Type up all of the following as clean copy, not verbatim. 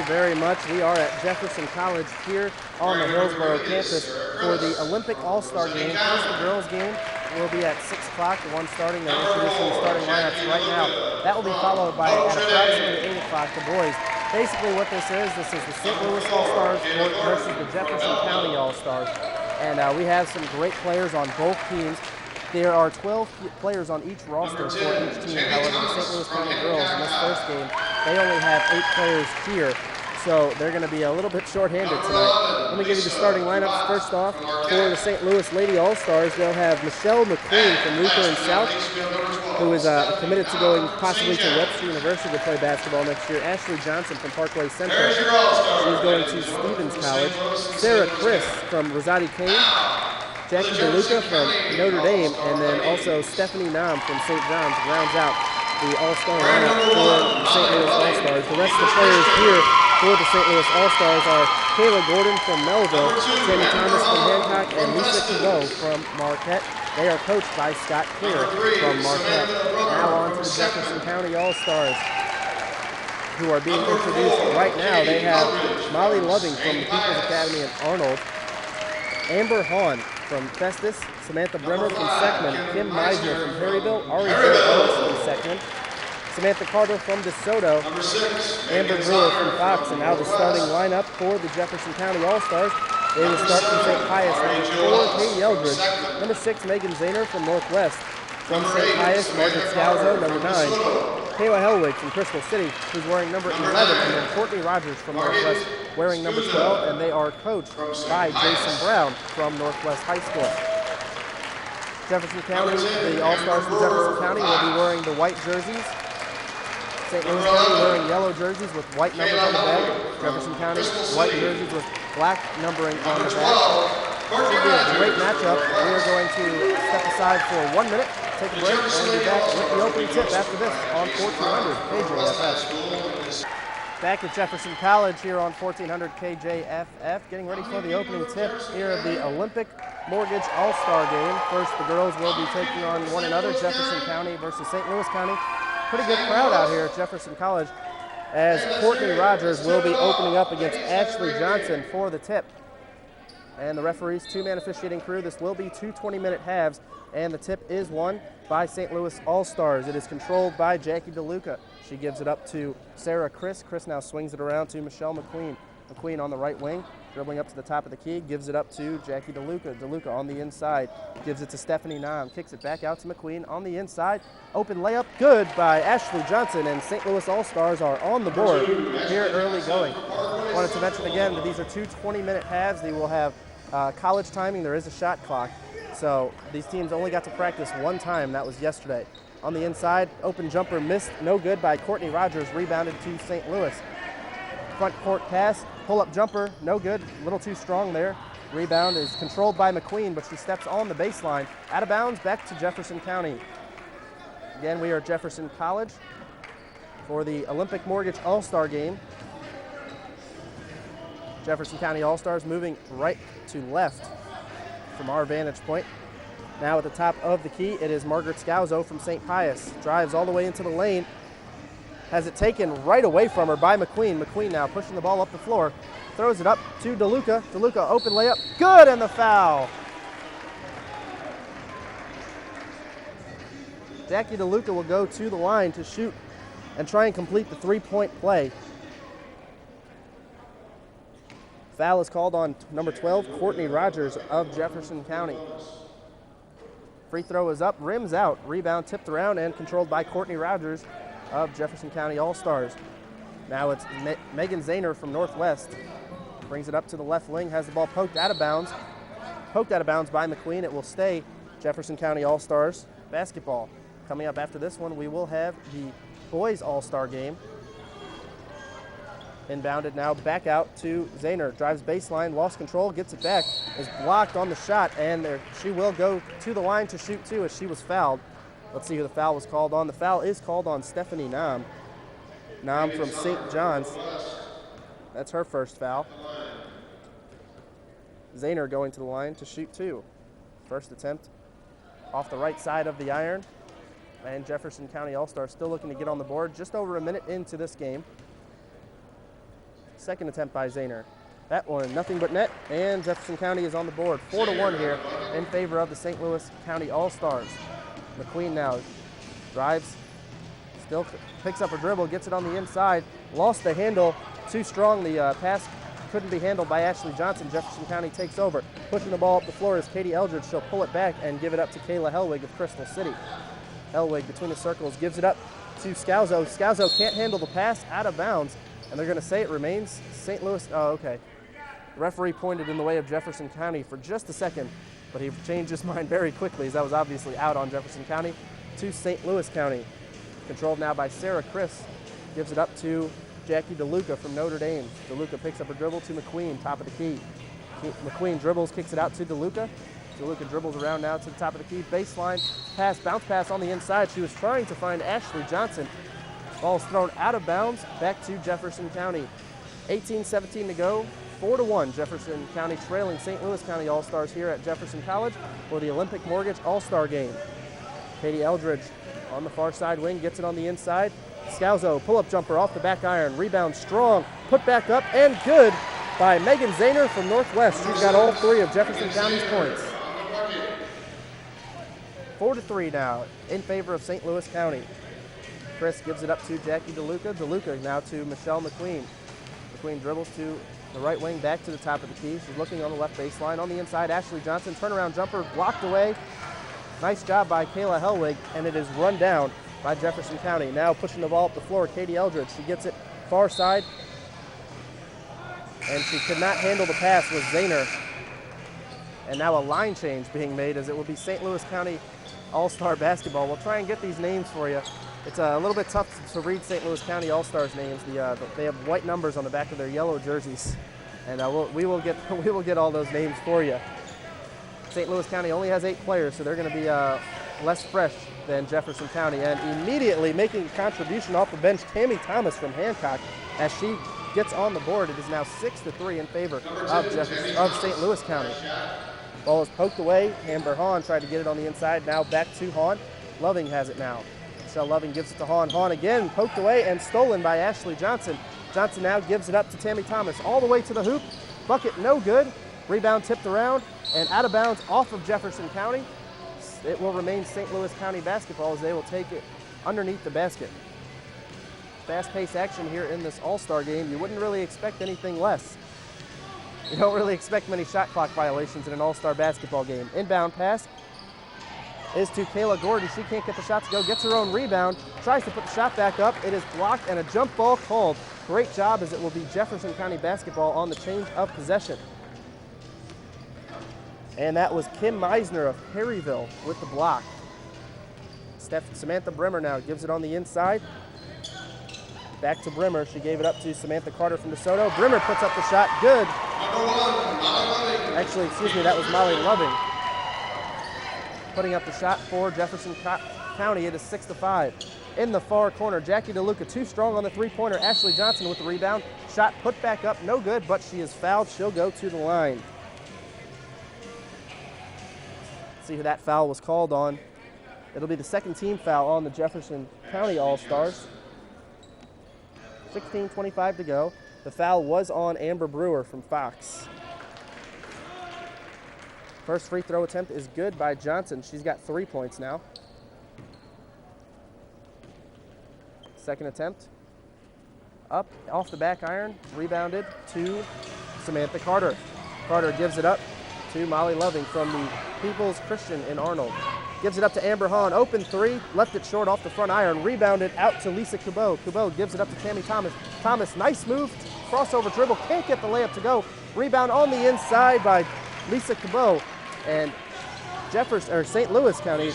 very much. We are at Jefferson College here on the Hillsborough campus for the Olympic All-Star game. First, the girls' game will be at 6 o'clock, the one starting. They're introducing the starting lineups right now. That will be followed by, at approximately 8 o'clock, the boys. Basically what this is the St. Louis All-Stars versus the Jefferson County All-Stars. And we have some great players on both teams. There are 12 players on each roster for each team. However, the St. Louis County girls in this first game, they only have 8 players here, so they're going to be a little bit short-handed tonight. Let me give you the starting lineups. First off, for the St. Louis Lady All-Stars, they'll have Michelle McQueen from Luther and South, who is committed to going possibly to Webster University to play basketball next year. Ashley Johnson from Parkway Central. She's going to Stevens College. Sarah Chris from Rosati Kane. Jackie DeLuca from Notre Dame, and then also Stephanie Nam from St. John's rounds out the All-Star lineup for the St. Louis All-Stars. The rest of the players here for the St. Louis All-Stars are Kayla Gordon from Melville, Sammy Thomas from Hancock, and Lisa Cabot from Marquette. They are coached by Scott Clear from Marquette. Now on to the Jefferson County All-Stars, who are being introduced right now. They have Molly Loving from the People's Academy in Arnold, Amber Hahn from Festus, Samantha Bremer from Seckman, Kim Meisner from Perryville, Ari Jo Ellis from Seckman, Samantha Carter from DeSoto, Amber Brewer from Fox, and now the starting lineup for the Jefferson County All-Stars. They will start from St. Pius, number 4, Katie Eldridge, number 6, Megan Zahner from Northwest, from St. Pius, Margaret Scalzo, number 9, Kayla Helwig from Crystal City, who's wearing number 11, and then Courtney Rogers from Northwest wearing number 12, and they are coached by Jason Brown from Northwest High School. Jefferson County, the All-Stars from Jefferson County will be wearing the white jerseys. St. Louis County wearing yellow jerseys with white numbers on the back. Jefferson County, white jerseys with black numbering on the back. Should be a great matchup. We are going to step aside for 1 minute, take a break, and be back with the opening tip after this on 1400 KJFF. Back at Jefferson College here on 1400 KJFF, getting ready for the opening tip here of the Olympic Mortgage All-Star Game. First, the girls will be taking on one another, Jefferson County versus St. Louis County. Pretty good crowd out here at Jefferson College, as Courtney Rogers will be opening up against Ashley Johnson for the tip. And the referees, 2-man officiating crew. This will be 2 20-minute halves, and the tip is won by St. Louis All-Stars. It is controlled by Jackie DeLuca. She gives it up to Sarah Chris. Chris now swings it around to Michelle McQueen. McQueen on the right wing, dribbling up to the top of the key, gives it up to Jackie DeLuca. DeLuca on the inside, gives it to Stephanie Nam, kicks it back out to McQueen on the inside. Open layup, good by Ashley Johnson, and St. Louis All-Stars are on the board here early going. Wanted to mention again that these are 2 20-minute halves. They will have college timing. There is a shot clock, so these teams only got to practice 1 time. That was yesterday. On the inside, open jumper missed, no good by Courtney Rogers, rebounded to St. Louis. Front court pass, pull-up jumper, no good, a little too strong there. Rebound is controlled by McQueen, but she steps on the baseline. Out of bounds, back to Jefferson County. Again, we are at Jefferson College for the Olympic Mortgage All-Star Game. Jefferson County All-Stars moving right to left from our vantage point. Now at the top of the key, it is Margaret Scalzo from St. Pius. Drives all the way into the lane. Has it taken right away from her by McQueen. McQueen now pushing the ball up the floor. Throws it up to DeLuca. DeLuca open layup. Good, and the foul. Jackie DeLuca will go to the line to shoot and try and complete the 3-point play. Foul is called on number 12, Courtney Rogers of Jefferson County. Free throw is up, rims out, rebound tipped around and controlled by Courtney Rogers of Jefferson County All-Stars. Now it's Megan Zahner from Northwest. Brings it up to the left wing, has the ball poked out of bounds. Poked out of bounds by McQueen. It will stay Jefferson County All-Stars basketball. Coming up after this one, we will have the boys All-Star game. Inbounded now back out to Zahner. Drives baseline, lost control, gets it back, is blocked on the shot, and she will go to the line to shoot too as she was fouled. Let's see who the foul was called on. The foul is called on Stephanie Nam. Nam from St. John's. That's her first foul. Zahner going to the line to shoot two. First attempt off the right side of the iron. And Jefferson County All-Stars still looking to get on the board just over a minute into this game. Second attempt by Zahner. That one, nothing but net, and Jefferson County is on the board. 4-1 here in favor of the St. Louis County All-Stars. McQueen now drives, still picks up a dribble, gets it on the inside, lost the handle, too strong. The pass couldn't be handled by Ashley Johnson. Jefferson County takes over. Pushing the ball up the floor is Katie Eldridge. She'll pull it back and give it up to Kayla Hellwig of Crystal City. Hellwig between the circles gives it up to Scalzo. Scalzo can't handle the pass, out of bounds, and they're going to say it remains St. Louis. Oh, okay. The referee pointed in the way of Jefferson County for just a second, but he changed his mind very quickly, as that was obviously out on Jefferson County to St. Louis County. Controlled now by Sarah Chris. Gives it up to Jackie DeLuca from Notre Dame. DeLuca picks up a dribble to McQueen, top of the key. McQueen dribbles, kicks it out to DeLuca. DeLuca dribbles around now to the top of the key. Baseline pass, bounce pass on the inside. She was trying to find Ashley Johnson. Ball's thrown out of bounds, back to Jefferson County. 18-17 to go. 4-1, Jefferson County trailing St. Louis County All-Stars here at Jefferson College for the Olympic Mortgage All-Star Game. Katie Eldridge on the far side wing, gets it on the inside. Scalzo, pull-up jumper off the back iron, rebound strong, put back up, and good by Megan Zahner from Northwest. She's got all three of Jefferson County's points. 4-3 now in favor of St. Louis County. Chris gives it up to Jackie DeLuca. DeLuca now to Michelle McQueen. McQueen dribbles to the right wing, back to the top of the key. She's looking on the left baseline. On the inside, Ashley Johnson, turnaround jumper, blocked away. Nice job by Kayla Hellwig, and it is run down by Jefferson County. Now pushing the ball up the floor, Katie Eldridge. She gets it far side, and she could not handle the pass with Zahner. And now a line change being made, as it will be St. Louis County All-Star Basketball. We'll try and get these names for you. It's a little bit tough to read St. Louis County All-Stars names. They have white numbers on the back of their yellow jerseys, and we will get all those names for you. St. Louis County only has 8 players, so they're going to be less fresh than Jefferson County. And immediately making a contribution off the bench, Tammy Thomas from Hancock, as she gets on the board. It is now 6-3 in favor of St. Louis County. Ball is poked away. Amber Hahn tried to get it on the inside. Now back to Hahn. Loving has it now. Michelle Loving gives it to Hahn. Hahn again poked away and stolen by Ashley Johnson. Johnson now gives it up to Tammy Thomas all the way to the hoop. Bucket no good. Rebound tipped around and out of bounds off of Jefferson County. It will remain St. Louis County basketball as they will take it underneath the basket. Fast-paced action here in this All-Star game. You wouldn't really expect anything less. You don't really expect many shot clock violations in an All-Star basketball game. Inbound pass is to Kayla Gordon. She can't get the shot to go, gets her own rebound, tries to put the shot back up. It is blocked and a jump ball called. Great job, as it will be Jefferson County basketball on the change of possession. And that was Kim Meisner of Perryville with the block. Samantha Brimmer now gives it on the inside. Back to Brimmer. She gave it up to Samantha Carter from DeSoto. Brimmer puts up the shot. Good. Actually, excuse me, that was Molly Loving putting up the shot for Jefferson County. It is 6-5. In the far corner, Jackie DeLuca too strong on the three-pointer. Ashley Johnson with the rebound. Shot put back up, no good, but she is fouled. She'll go to the line. See who that foul was called on. It'll be the second team foul on the Jefferson County All-Stars. 16:25 to go. The foul was on Amber Brewer from Fox. First free throw attempt is good by Johnson. She's got 3 points now. Second attempt. Up, off the back iron, rebounded to Samantha Carter. Carter gives it up to Molly Loving from the People's Christian in Arnold. Gives it up to Amber Hahn. Open three, left it short off the front iron. Rebounded out to Lisa Cabot. Cabot gives it up to Tammy Thomas. Thomas, nice move, crossover dribble, can't get the layup to go. Rebound on the inside by Lisa Cabot. And St. Louis County,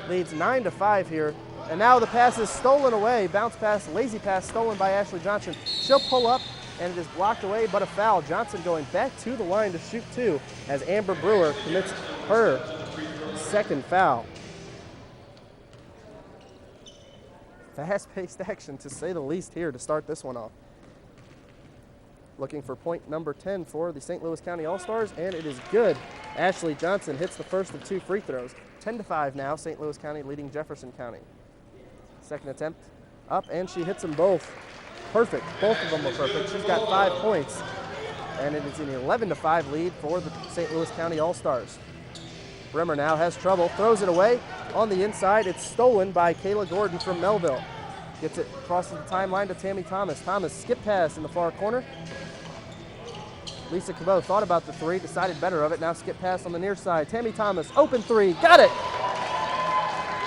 leads 9-5 here. And now the pass is stolen away. Bounce pass, lazy pass stolen by Ashley Johnson. She'll pull up, and it is blocked away, but a foul. Johnson going back to the line to shoot 2 as Amber Brewer commits her second foul. Fast-paced action, to say the least, here to start this one off. Looking for point number 10 for the St. Louis County All-Stars, and it is good. Ashley Johnson hits the first of 2 free throws. 10-5 now, St. Louis County leading Jefferson County. Second attempt up, and she hits them both. perfect. Both of them were perfect. She's got 5 points. And it is an 11-5 lead for the St. Louis County All-Stars. Bremer now has trouble, throws it away. On the inside, it's stolen by Kayla Gordon from Melville. Gets it, crosses the timeline to Tammy Thomas. Thomas skip pass in the far corner. Lisa Cabot thought about the three, decided better of it. Now skip pass on the near side. Tammy Thomas, open three, got it!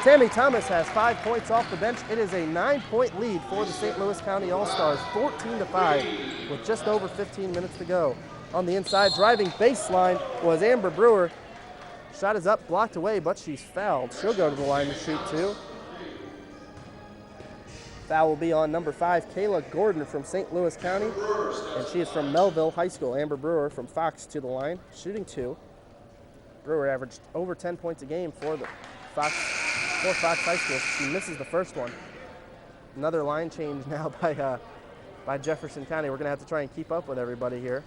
Tammy Thomas has 5 points off the bench. It is a 9-point lead for the St. Louis County All-Stars, 14-5, with just over 15 minutes to go. On the inside, driving baseline was Amber Brewer. Shot is up, blocked away, but she's fouled. She'll go to the line to shoot two. Foul will be on number 5, Kayla Gordon from St. Louis County, and she is from Melville High School. Amber Brewer from Fox to the line, shooting two. Brewer averaged over 10 points a game for Fox High School. She misses the first one. Another line change now by Jefferson County. We're going to have to try and keep up with everybody here.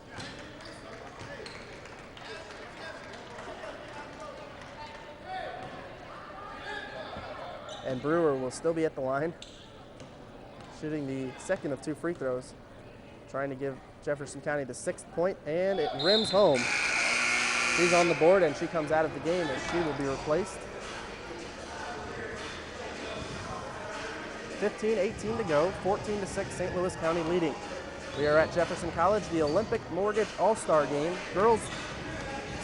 And Brewer will still be at the line, shooting the second of 2 free throws, trying to give Jefferson County the 6th point, and it rims home. She's on the board, and she comes out of the game, and she will be replaced. 15-18 to go, 14-6, St. Louis County leading. We are at Jefferson College, the Olympic Mortgage All-Star Game. Girls,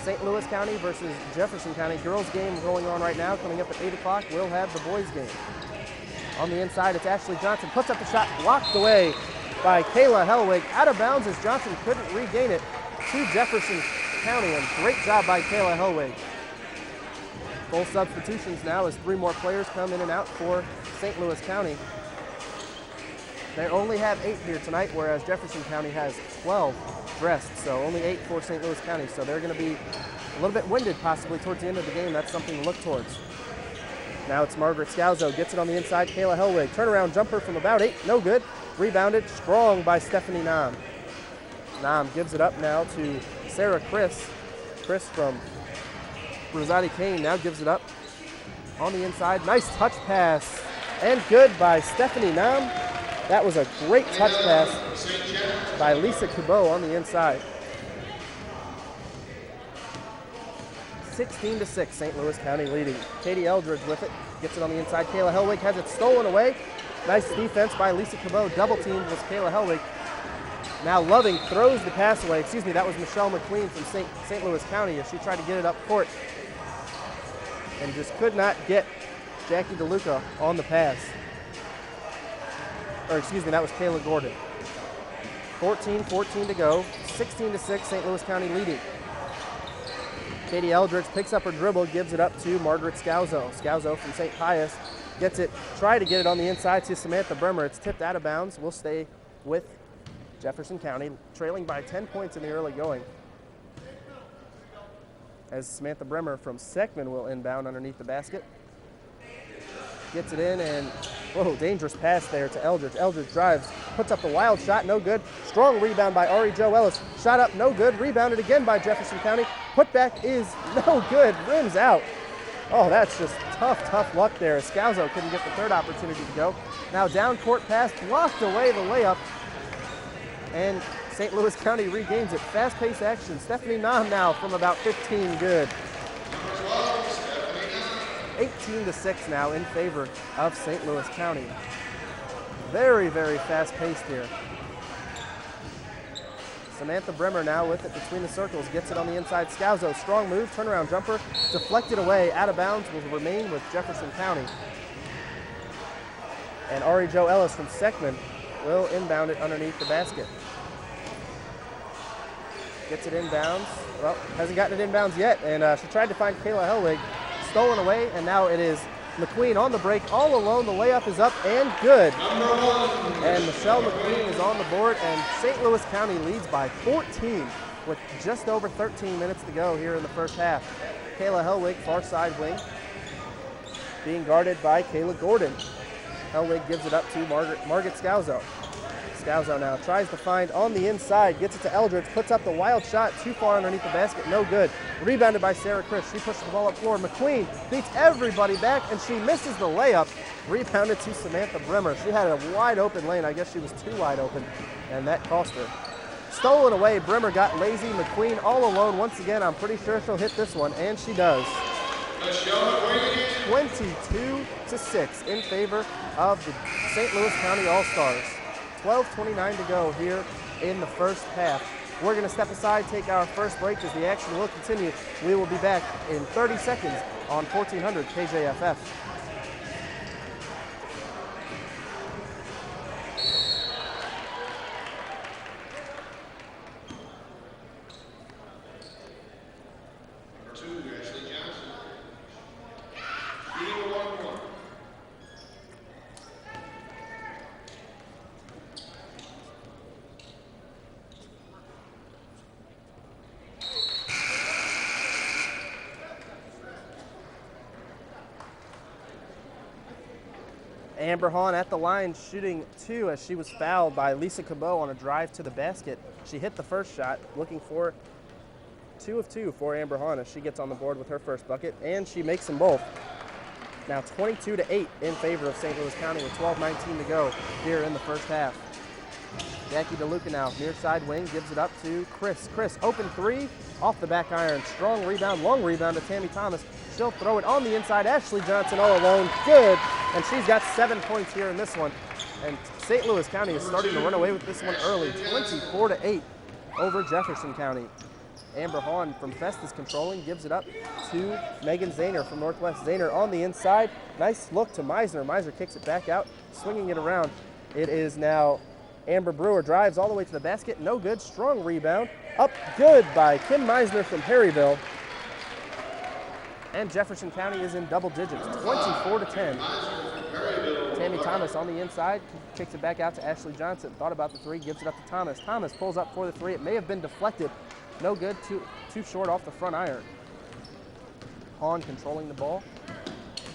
St. Louis County versus Jefferson County. Girls game going on right now. Coming up at 8 o'clock, we'll have the boys game. On the inside, it's Ashley Johnson. Puts up the shot, blocked away by Kayla Hellwig. Out of bounds as Johnson couldn't regain it to Jefferson County, and great job by Kayla Hellwig. Full substitutions now as 3 more players come in and out for St. Louis County. They only have 8 here tonight, whereas Jefferson County has 12 dressed, so only 8 for St. Louis County. So they're going to be a little bit winded possibly towards the end of the game. That's something to look towards. Now it's Margaret Scalzo, gets it on the inside, Kayla Hellwig. Turnaround jumper from about 8, no good. Rebounded strong by Stephanie Nam. Nam gives it up now to Sarah Chris. Chris from Rosati Kane now gives it up on the inside. Nice touch pass and good by Stephanie Nam. That was a great touch pass by Lisa Cabot on the inside. 16-6, St. Louis County leading. Katie Eldridge with it, gets it on the inside. Kayla Hellwig has it stolen away. Nice defense by Lisa Cabot. Double teamed was Kayla Hellwig. Now Loving throws the pass away. Excuse me, that was Michelle McQueen from St. Louis County as she tried to get it up court and just could not get Jackie DeLuca on the pass. Or excuse me, that was Kayla Gordon. 14-14 to go, 16-6, St. Louis County leading. Katie Eldridge picks up her dribble, gives it up to Margaret Scalzo. Scalzo from St. Pius gets it, try to get it on the inside to Samantha Bremer. It's tipped out of bounds. We'll stay with Jefferson County, trailing by 10 points in the early going. As Samantha Bremer from Seckman will inbound underneath the basket. Gets it in and, whoa, dangerous pass there to Eldridge. Eldridge drives, puts up the wild shot, no good. Strong rebound by Ari Jo Ellis. Shot up, no good. Rebounded again by Jefferson County. Putback is no good, rims out. Oh, that's just tough luck there. Scalzo couldn't get the third opportunity to go. Now down court pass, blocked away the layup. And St. Louis County regains it. Fast-paced action. Stephanie Nam now from about 15, good. 18-6 now in favor of St. Louis County. Very fast-paced here. Samantha Bremer now with it between the circles, gets it on the inside. Scalzo, strong move, turnaround jumper, deflected away, out of bounds, will remain with Jefferson County. And Ari Jo Ellis from Seckman will inbound it underneath the basket. Gets it inbounds. Well, hasn't gotten it inbounds yet, and she tried to find Kayla Hellwig. Stolen away, and now it is McQueen on the break, all alone. The layup is up and good. And Michelle McQueen is on the board, and St. Louis County leads by 14 with just over 13 minutes to go here in the first half. Kayla Hellwig, far side wing, being guarded by Kayla Gordon. Hellwig gives it up to Margaret Scalzo. Scalzo now tries to find on the inside, gets it to Eldridge, puts up the wild shot, too far underneath the basket, no good. Rebounded by Sarah Chris. She pushes the ball up floor. McQueen beats everybody back, and she misses the layup. Rebounded to Samantha Brimmer. She had a wide open lane. I guess she was too wide open, and that cost her. Stolen away. Brimmer got lazy. McQueen all alone once again. I'm pretty sure she'll hit this one, and she does. 22-6 in favor of the St. Louis County All-Stars. 12:29 to go here in the first half. We're going to step aside, take our first break as the action will continue. We will be back in 30 seconds on 1400 KJFF. Amber Hahn at the line shooting 2 as she was fouled by Lisa Cabot on a drive to the basket. She hit the first shot, looking for 2 of 2 for Amber Hahn as she gets on the board with her first bucket, and she makes them both. Now 22-8 in favor of St. Louis County with 12:19 to go here in the first half. Jackie DeLuca now, near side wing, gives it up to Chris. Chris, open 3, off the back iron. Strong rebound, long rebound to Tammy Thomas. She'll throw it on the inside. Ashley Johnson all alone, good. And she's got 7 points here in this one. And St. Louis County is starting to run away with this one early, 24-8 over Jefferson County. Amber Hahn from Festus controlling, gives it up to Megan Zahner from Northwest. Zahner on the inside. Nice look to Meisner. Meisner kicks it back out, swinging it around. It is now Amber Brewer, drives all the way to the basket. No good. Strong rebound. Up good by Kim Meisner from Harryville. And Jefferson County is in double digits, 24-10. Tammy Thomas on the inside, kicks it back out to Ashley Johnson. Thought about the 3, gives it up to Thomas. Thomas pulls up for the 3. It may have been deflected. No good, too short off the front iron. Hahn controlling the ball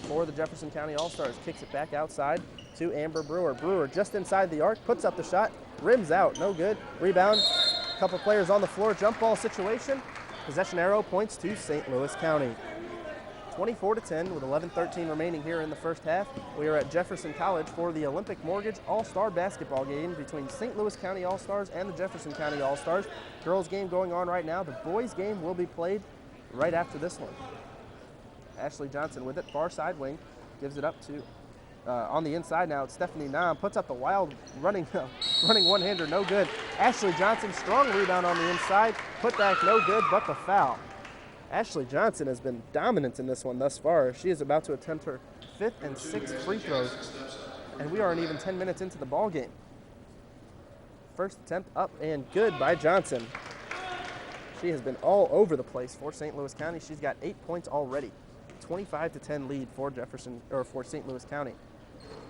for the Jefferson County All-Stars. Kicks it back outside to Amber Brewer. Brewer just inside the arc, puts up the shot, rims out, no good. Rebound, a couple players on the floor, jump ball situation. Possession arrow points to St. Louis County. 24-10 with 11:13 remaining here in the first half. We are at Jefferson College for the Olympic Mortgage All-Star basketball game between St. Louis County All-Stars and the Jefferson County All-Stars. Girls game going on right now. The boys game will be played right after this one. Ashley Johnson with it, far side wing, gives it up to, on the inside now, it's Stephanie Nam, puts up the wild running one-hander, no good. Ashley Johnson, strong rebound on the inside, put back, no good, but the foul. Ashley Johnson has been dominant in this one thus far. She is about to attempt her 5th and 6th free throws, and we aren't even 10 minutes into the ball game. First attempt up and good by Johnson. She has been all over the place for St. Louis County. She's got 8 points already. 25-10 lead for for St. Louis County.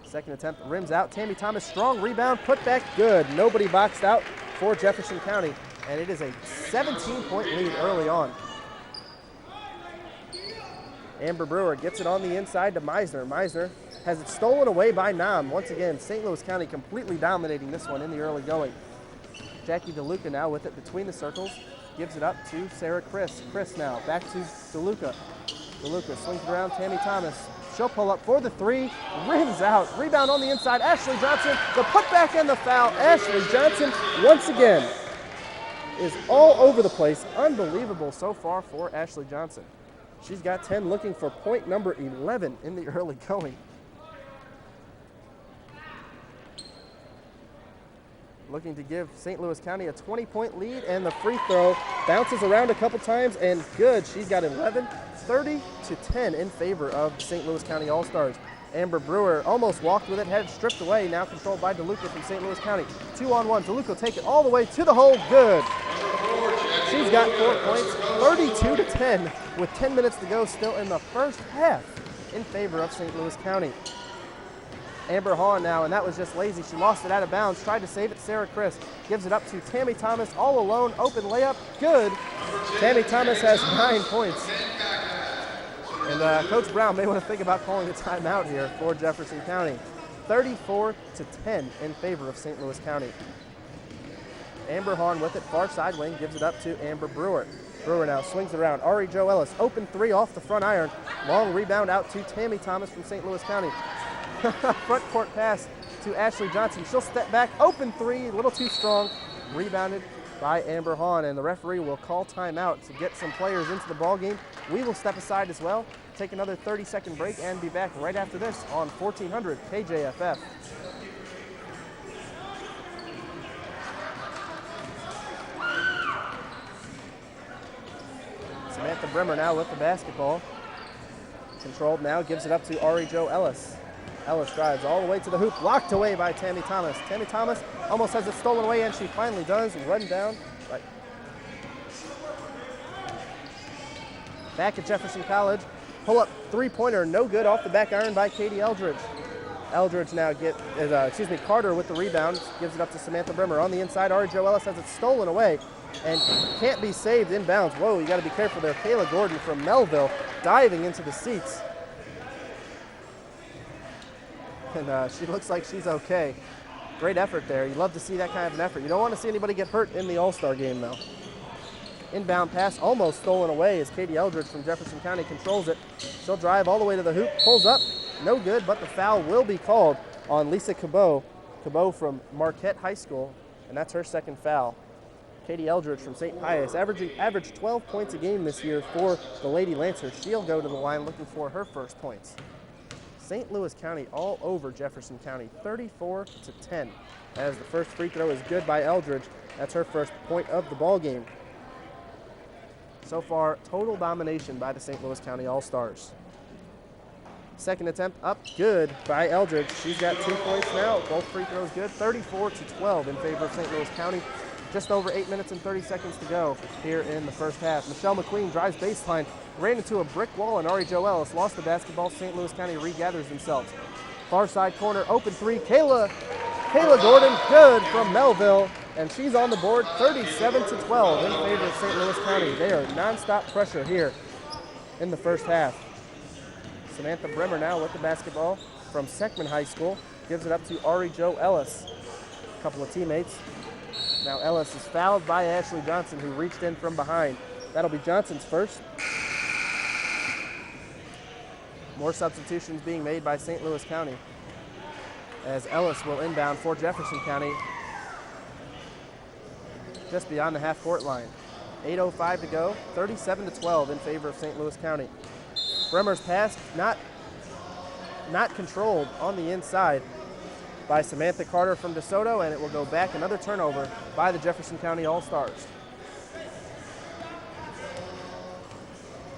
Second attempt rims out. Tammy Thomas, strong rebound, put back, good. Nobody boxed out for Jefferson County, and it is a 17-point lead early on. Amber Brewer gets it on the inside to Meisner. Meisner has it stolen away by Nam. Once again, St. Louis County completely dominating this one in the early going. Jackie DeLuca now with it between the circles. Gives it up to Sarah Chris. Chris now back to DeLuca. DeLuca swings it around Tammy Thomas. She'll pull up for the 3. Rims out. Rebound on the inside. Ashley Johnson. The putback and the foul. Ashley Johnson once again is all over the place. Unbelievable so far for Ashley Johnson. She's got 10, looking for point number 11 in the early going. Looking to give St. Louis County a 20-point lead, and the free throw bounces around a couple times, and good. She's got 11, 30-10 in favor of St. Louis County All-Stars. Amber Brewer almost walked with it, had it stripped away, now controlled by DeLuca from St. Louis County. 2-on-1, DeLuca will take it all the way to the hole, good. She's got 4 points, 32-10, with 10 minutes to go still in the first half in favor of St. Louis County. Amber Hahn now, and that was just lazy. She lost it out of bounds, tried to save it. Sarah Chris gives it up to Tammy Thomas, all alone, open layup, good. Tammy Thomas has 9 points. And Coach Brown may want to think about calling a timeout here for Jefferson County. 34-10 in favor of St. Louis County. Amber Hahn with it, far side wing, gives it up to Amber Brewer. Brewer now swings it around. Ari Jo Ellis, open three off the front iron. Long rebound out to Tammy Thomas from St. Louis County. Front court pass to Ashley Johnson. She'll step back, open three, a little too strong. Rebounded by Amber Hahn, and the referee will call timeout to get some players into the ball game. We will step aside as well, take another 30-second break, and be back right after this on 1400 KJFF. Samantha Brimmer now with the basketball. Controlled now, gives it up to Ari Jo Ellis. Ellis drives all the way to the hoop, blocked away by Tammy Thomas. Tammy Thomas almost has it stolen away, and she finally does, run down. Right. Back at Jefferson College, pull-up three-pointer, no good, off the back iron by Katie Eldridge. Eldridge now Carter with the rebound, gives it up to Samantha Brimmer. On the inside, Ari Jo Ellis has it stolen away and can't be saved inbounds. Whoa, you got to be careful there. Kayla Gordon from Melville diving into the seats. And she looks like she's okay. Great effort there. You love to see that kind of an effort. You don't want to see anybody get hurt in the All-Star game, though. Inbound pass almost stolen away as Katie Eldridge from Jefferson County controls it. She'll drive all the way to the hoop, pulls up, no good, but the foul will be called on Lisa Cabot. Cabot from Marquette High School, and that's her second foul. Katie Eldridge from St. Pius, averaged 12 points a game this year for the Lady Lancers. She'll go to the line looking for her first points. St. Louis County all over Jefferson County, 34-10. As the first free throw is good by Eldridge. That's her first point of the ball game. So far, total domination by the St. Louis County All-Stars. Second attempt up, good by Eldridge. She's got 2 points now. Both free throws good, 34-12 in favor of St. Louis County. Just over 8 minutes and 30 seconds to go here in the first half. Michelle McQueen drives baseline, ran into a brick wall, and Ari Jo Ellis lost the basketball. St. Louis County regathers themselves. Far side corner, open three. Kayla Gordon, good from Melville, and she's on the board, 37-12 in favor of St. Louis County. They are nonstop pressure here in the first half. Samantha Brimmer now with the basketball from Seckman High School, gives it up to Ari Jo Ellis. A couple of teammates. Now Ellis is fouled by Ashley Johnson, who reached in from behind. That'll be Johnson's first. More substitutions being made by St. Louis County, as Ellis will inbound for Jefferson County just beyond the half-court line. 8:05 to go, 37-12 in favor of St. Louis County. Brimmer's pass not controlled on the inside by Samantha Carter from DeSoto, and it will go back, another turnover by the Jefferson County All-Stars.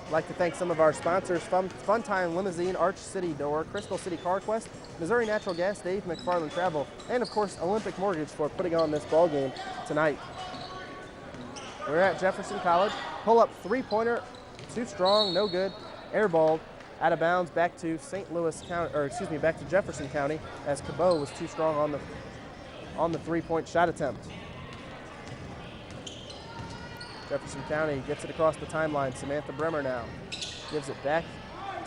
I'd like to thank some of our sponsors: Fun Time Limousine, Arch City Door, Crystal City Car Quest, Missouri Natural Gas, Dave McFarland Travel, and of course Olympic Mortgage for putting on this ball game tonight. We're at Jefferson College. Pull up three-pointer, too strong, no good. Airballed out of bounds back to back to Jefferson County, as Cabot was too strong on the three-point shot attempt. Jefferson County gets it across the timeline. Samantha Brimmer now gives it back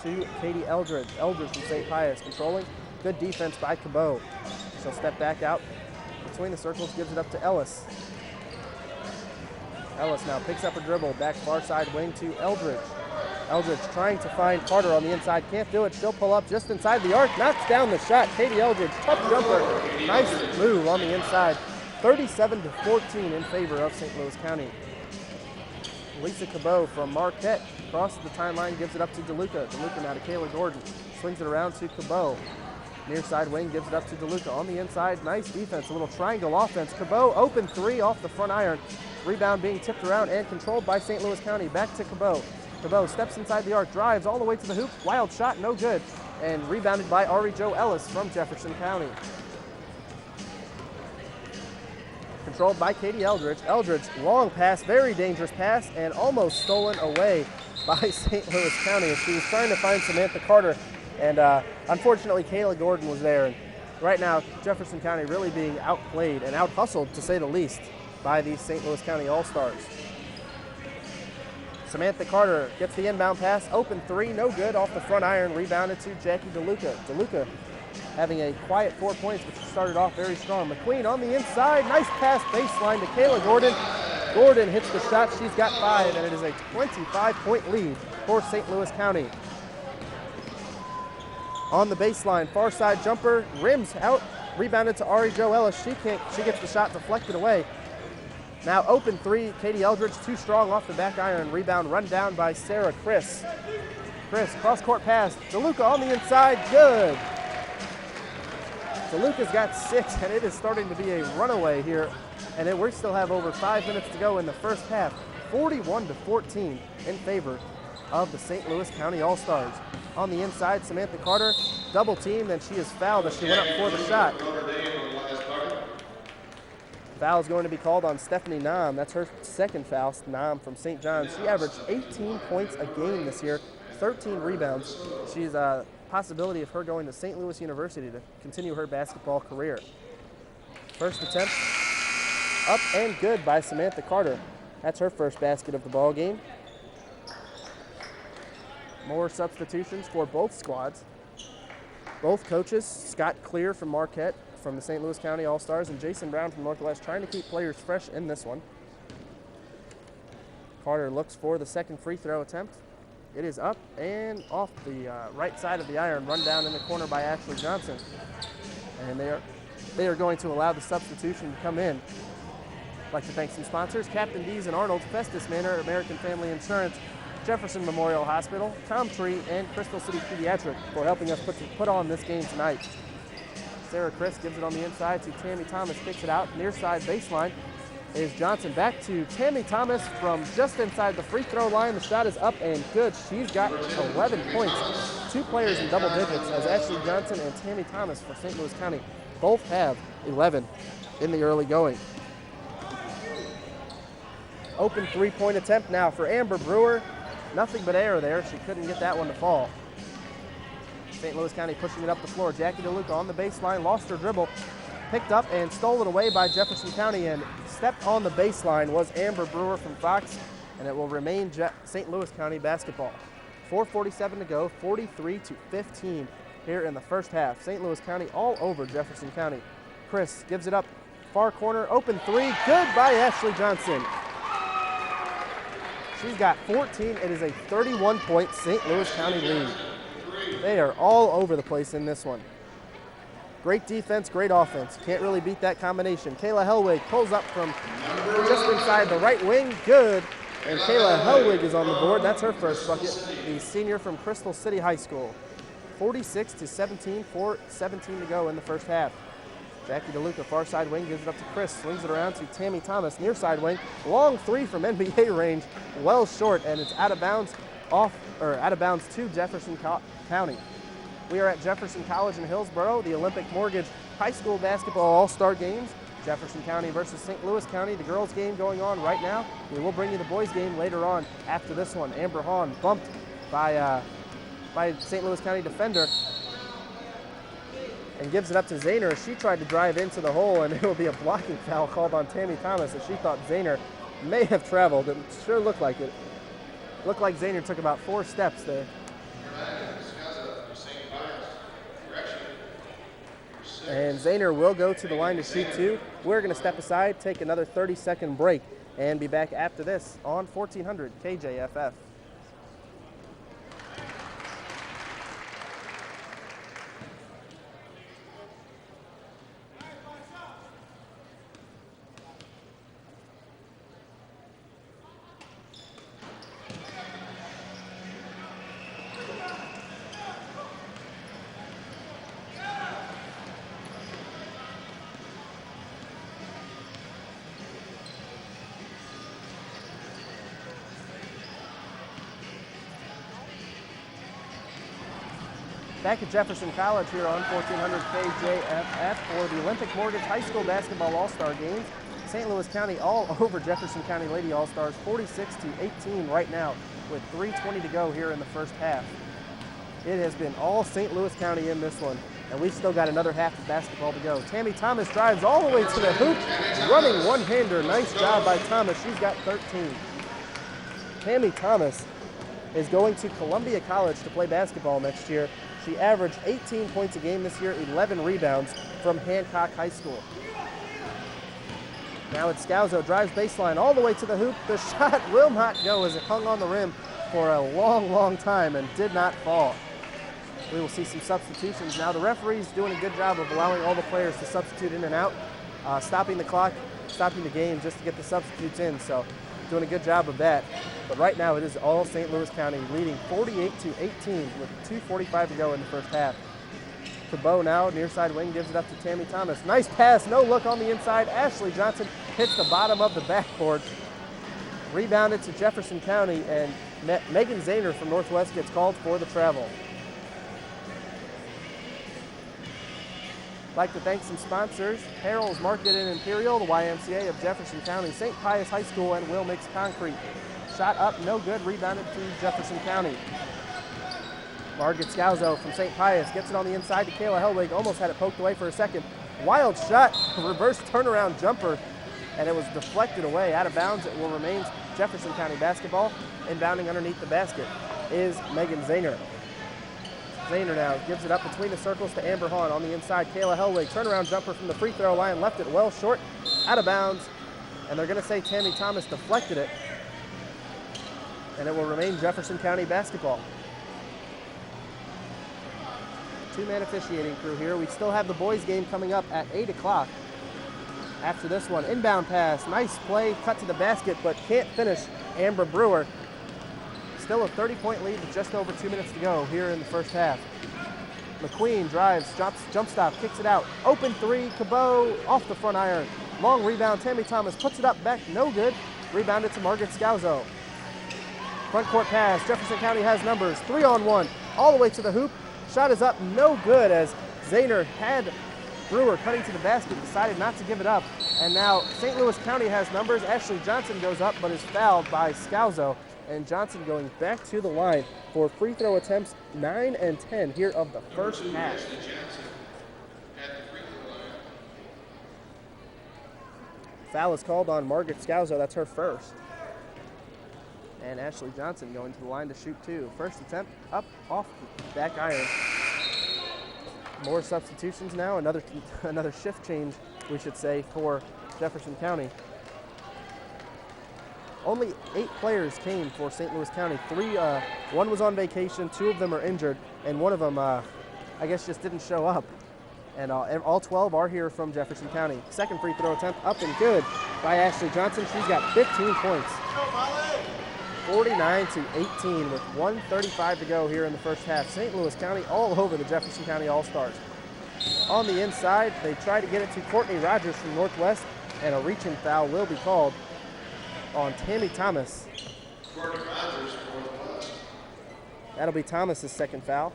to Katie Eldridge. Eldridge from St. Pius controlling. Good defense by Cabot. She'll step back out between the circles, gives it up to Ellis. Ellis now picks up a dribble, back far side wing to Eldridge. Eldridge trying to find Carter on the inside, can't do it. She'll pull up just inside the arc, knocks down the shot. Katie Eldridge, tough jumper, nice move on the inside. 37-14 in favor of St. Louis County. Lisa Cabot from Marquette crosses the timeline, gives it up to DeLuca. DeLuca now to Kayla Gordon, swings it around to Cabot. Near side wing, gives it up to DeLuca. On the inside, nice defense, a little triangle offense. Cabot, open three off the front iron. Rebound being tipped around and controlled by St. Louis County. Back to Cabot. Cabot steps inside the arc, drives all the way to the hoop. Wild shot, no good. And rebounded by Ari Jo Ellis from Jefferson County. Controlled by Katie Eldridge. Eldridge, long pass, very dangerous pass, and almost stolen away by St. Louis County as she was trying to find Samantha Carter. And unfortunately, Kayla Gordon was there. And right now, Jefferson County really being outplayed and out-hustled, to say the least, by these St. Louis County All-Stars. Samantha Carter gets the inbound pass, open three, no good, off the front iron, rebounded to Jackie DeLuca. DeLuca having a quiet 4 points, but she started off very strong. McQueen on the inside, nice pass baseline to Kayla Gordon. Gordon hits the shot, she's got 5, and it is a 25-point lead for St. Louis County. On the baseline, far side jumper, rims out, rebounded to Ari Jo Ellis. She gets the shot deflected away. Now open 3, Katie Eldridge, too strong off the back iron. Rebound run down by Sarah Chris. Chris, cross-court pass, DeLuca on the inside, good. DeLuca's got 6, and it is starting to be a runaway here. And we still have over 5 minutes to go in the first half. 41-14 in favor of the St. Louis County All-Stars. On the inside, Samantha Carter, double team, then she is fouled as she went up for the shot. Foul is going to be called on Stephanie Nam. That's her second foul, Nam from St. John's. She averaged 18 points a game this year, 13 rebounds. She's a possibility of her going to St. Louis University to continue her basketball career. First attempt, up and good by Samantha Carter. That's her first basket of the ball game. More substitutions for both squads. Both coaches, Scott Clear from Marquette from the St. Louis County All-Stars and Jason Brown from Northwest, trying to keep players fresh in this one. Carter looks for the second free throw attempt. It is up and off the right side of the iron, run down in the corner by Ashley Johnson. And they are going to allow the substitution to come in. I'd like to thank some sponsors, Captain D's and Arnold's, Festus Manor, American Family Insurance, Jefferson Memorial Hospital, Tom Tree, and Crystal City Pediatric for helping us put on this game tonight. Sarah Chris gives it on the inside to Tammy Thomas, kicks it out, near side baseline is Johnson. Back to Tammy Thomas from just inside the free throw line. The shot is up and good. She's got 11 points. 2 players in double digits as Ashley Johnson and Tammy Thomas for St. Louis County both have 11 in the early going. Open 3-point attempt now for Amber Brewer. Nothing but air there. She couldn't get that one to fall. St. Louis County pushing it up the floor. Jackie DeLuca on the baseline, lost her dribble, picked up and stolen away by Jefferson County, and stepped on the baseline was Amber Brewer from Fox, and it will remain St. Louis County basketball. 4:47 to go, 43-15 here in the first half. St. Louis County all over Jefferson County. Chris gives it up, far corner, open 3, good by Ashley Johnson. She's got 14. It is a 31-point St. Louis County lead. They are all over the place in this one. Great defense, great offense. Can't really beat that combination. Kayla Hellwig pulls up from just inside the right wing. Good. And Kayla Hellwig is on the board. That's her first bucket. The senior from Crystal City High School. 46-17, 4:17 to go in the first half. Jackie DeLuca, far side wing, gives it up to Chris. Swings it around to Tammy Thomas, near side wing. Long 3 from NBA range, well short, and it's out of bounds to Jefferson County. We are at Jefferson College in Hillsboro, the Olympic Mortgage High School Basketball All-Star Games. Jefferson County versus St. Louis County. The girls game going on right now. We will bring you the boys game later on after this one. Amber Hahn bumped by St. Louis County defender and gives it up to Zahner. She tried to drive into the hole, and it will be a blocking foul called on Tammy Thomas, as she thought Zahner may have traveled. It sure looked like it. Looked like Zahner took about 4 steps there. And Zahner will go to the line to shoot 2. We're going to step aside, take another 30-second break, and be back after this on 1400 KJFF. Back at Jefferson College here on 1400 KJFF for the Olympic Mortgage High School Basketball All-Star Games. St. Louis County all over Jefferson County Lady All-Stars, 46-18 right now with 3:20 to go here in the first half. It has been all St. Louis County in this one, and we've still got another half of basketball to go. Tammy Thomas drives all the way to the hoop, running one-hander. Nice job by Thomas. She's got 13. Tammy Thomas is going to Columbia College to play basketball next year. She averaged 18 points a game this year, 11 rebounds from Hancock High School. Now it's Scalzo, drives baseline all the way to the hoop. The shot will not go as it hung on the rim for a long, long time and did not fall. We will see some substitutions now. The referee's doing a good job of allowing all the players to substitute in and out, stopping the clock, stopping the game just to get the substitutes in. So doing a good job of that. But right now it is all St. Louis County leading 48-18 with 2:45 to go in the first half. Cabot now, near side wing, gives it up to Tammy Thomas. Nice pass, no look on the inside. Ashley Johnson hits the bottom of the backboard. Rebounded to Jefferson County, and Megan Zahner from Northwest gets called for the travel. I'd like to thank some sponsors: Harold's Market and Imperial, the YMCA of Jefferson County, St. Pius High School, and Will Mix Concrete. Shot up, no good, rebounded to Jefferson County. Margaret Scalzo from St. Pius gets it on the inside to Kayla Hellwig, almost had it poked away for a second. Wild shot, reverse turnaround jumper, and it was deflected away, out of bounds. It will remain Jefferson County basketball. Inbounding underneath the basket is Megan Zahner. Zahner now gives it up between the circles to Amber Hahn on the inside. Kayla Hellwig, turnaround jumper from the free throw line, left it well short, out of bounds, and they're going to say Tammy Thomas deflected it, and it will remain Jefferson County basketball. Two-man officiating crew here. We still have the boys game coming up at 8 o'clock. After this one, inbound pass, nice play, cut to the basket, but can't finish. Amber Brewer. Still a 30-point lead with just over 2 minutes to go here in the first half. McQueen drives, jump stop, kicks it out. Open three, Cabot off the front iron. Long rebound, Tammy Thomas puts it up, back, no good. Rebounded to Margaret Scalzo. Front court pass, Jefferson County has numbers, 3-on-1, all the way to the hoop. Shot is up, no good, as Zahner had Brewer cutting to the basket, decided not to give it up. And now St. Louis County has numbers. Ashley Johnson goes up, but is fouled by Scalzo. And Johnson going back to the line for free throw attempts 9 and 10 here of the first half. Foul is called on Margaret Scalzo. That's her first. And Ashley Johnson going to the line to shoot two. First attempt up off the back iron. More substitutions now. Another shift change, we should say, for Jefferson County. Only 8 players came for St. Louis County. One was on vacation, 2 of them are injured, and one of them, I guess, just didn't show up. And all 12 are here from Jefferson County. Second free throw attempt up and good by Ashley Johnson. She's got 15 points. 49-18 with 1:35 to go here in the first half. St. Louis County all over the Jefferson County All-Stars. On the inside, they try to get it to Courtney Rogers from Northwest, and a reaching foul will be called on Tammy Thomas. That'll be Thomas's second foul.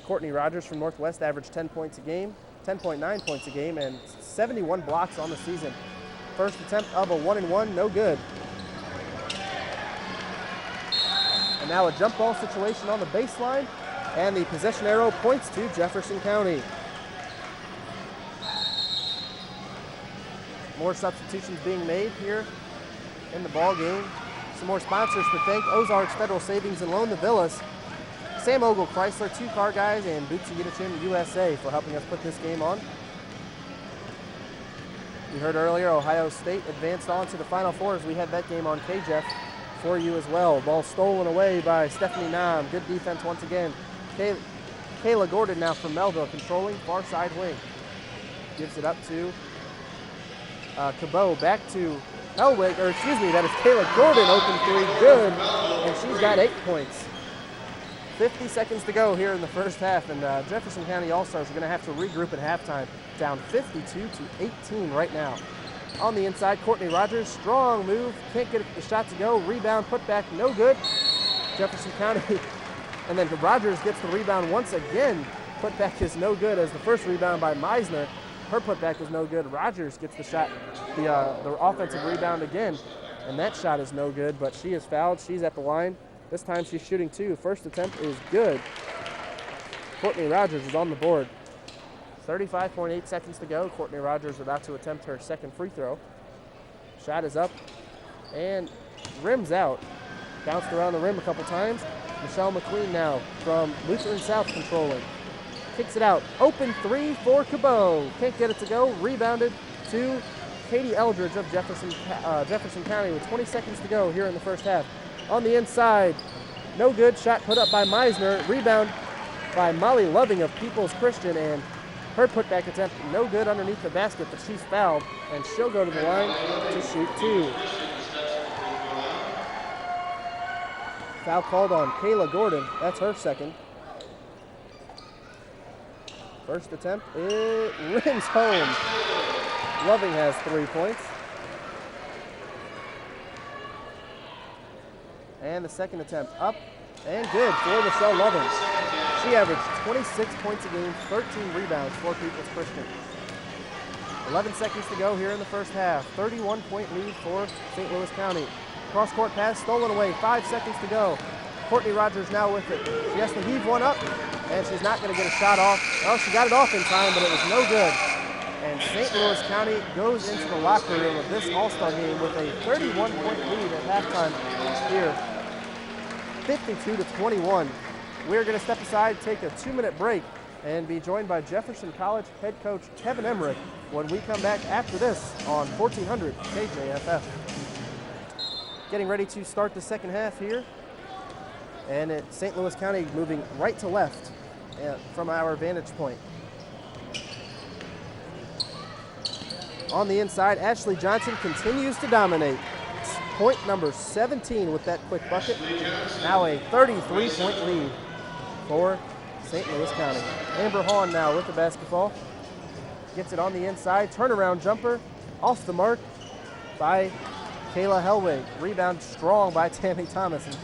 Courtney Rogers from Northwest averaged 10 points a game, 10.9 points a game, and 71 blocks on the season. First attempt of a 1-and-1, no good. And now a jump ball situation on the baseline, and the possession arrow points to Jefferson County. More substitutions being made here in the ball game. Some more sponsors to thank: Ozarks Federal Savings and Loan, the Villas, Sam Ogle Chrysler, 2 Car Guys, and Bootsy Gitachin USA for helping us put this game on. We heard earlier Ohio State advanced on to the Final Four as we had that game on KJEF for you as well. Ball stolen away by Stephanie Nam. Good defense once again. Kayla Gordon now from Melville, controlling far side wing. Gives it up to Cabot, back to Hellwig, or excuse me, that is Kayla Gordon, open three, good, and she's got 8 points. 50 seconds to go here in the first half, and Jefferson County All-Stars are going to have to regroup at halftime, down 52-18 right now. On the inside, Courtney Rogers, strong move, can't get the shot to go, rebound, put back, no good. Jefferson County, and then Rogers gets the rebound once again. Putback is no good, as the first rebound by Meisner, her putback was no good. Rogers gets the shot, the offensive rebound again, and that shot is no good, but she is fouled. She's at the line. This time she's shooting 2. First attempt is good. Courtney Rogers is on the board. 35.8 seconds to go. Courtney Rogers about to attempt her second free throw. Shot is up and rims out. Bounced around the rim a couple times. Michelle McQueen now from Lutheran South controlling. Kicks it out. Open three for Cabot. Can't get it to go. Rebounded to Katie Eldridge of Jefferson County with 20 seconds to go here in the first half. On the inside, no good. Shot put up by Meisner. Rebound by Molly Loving of People's Christian, and her putback attempt no good underneath the basket, but she's fouled, and she'll go to the line to shoot two. Foul called on Kayla Gordon. That's her second. First attempt, it rims home. Loving has 3 points. And the second attempt up and good for Michelle Loving. She averaged 26 points a game, 13 rebounds for People's Christian. 11 seconds to go here in the first half. 31-point lead for St. Louis County. Cross-court pass stolen away, 5 seconds to go. Courtney Rogers now with it. She has to heave one up, and she's not going to get a shot off. Oh, she got it off in time, but it was no good. And St. Louis County goes into the locker room of this All-Star game with a 31-point lead at halftime here, 52-21. We're going to step aside, take a 2-minute break, and be joined by Jefferson College head coach Kevin Emmerich when we come back after this on 1400 KJFF. Getting ready to start the second half here, and it's St. Louis County moving right to left from our vantage point. On the inside, Ashley Johnson continues to dominate. Point number 17 with that quick bucket. Now a 33-point lead for St. Louis County. Amber Hahn now with the basketball. Gets it on the inside. Turnaround jumper off the mark by Kayla Hellwig. Rebound strong by Tammy Thomas. And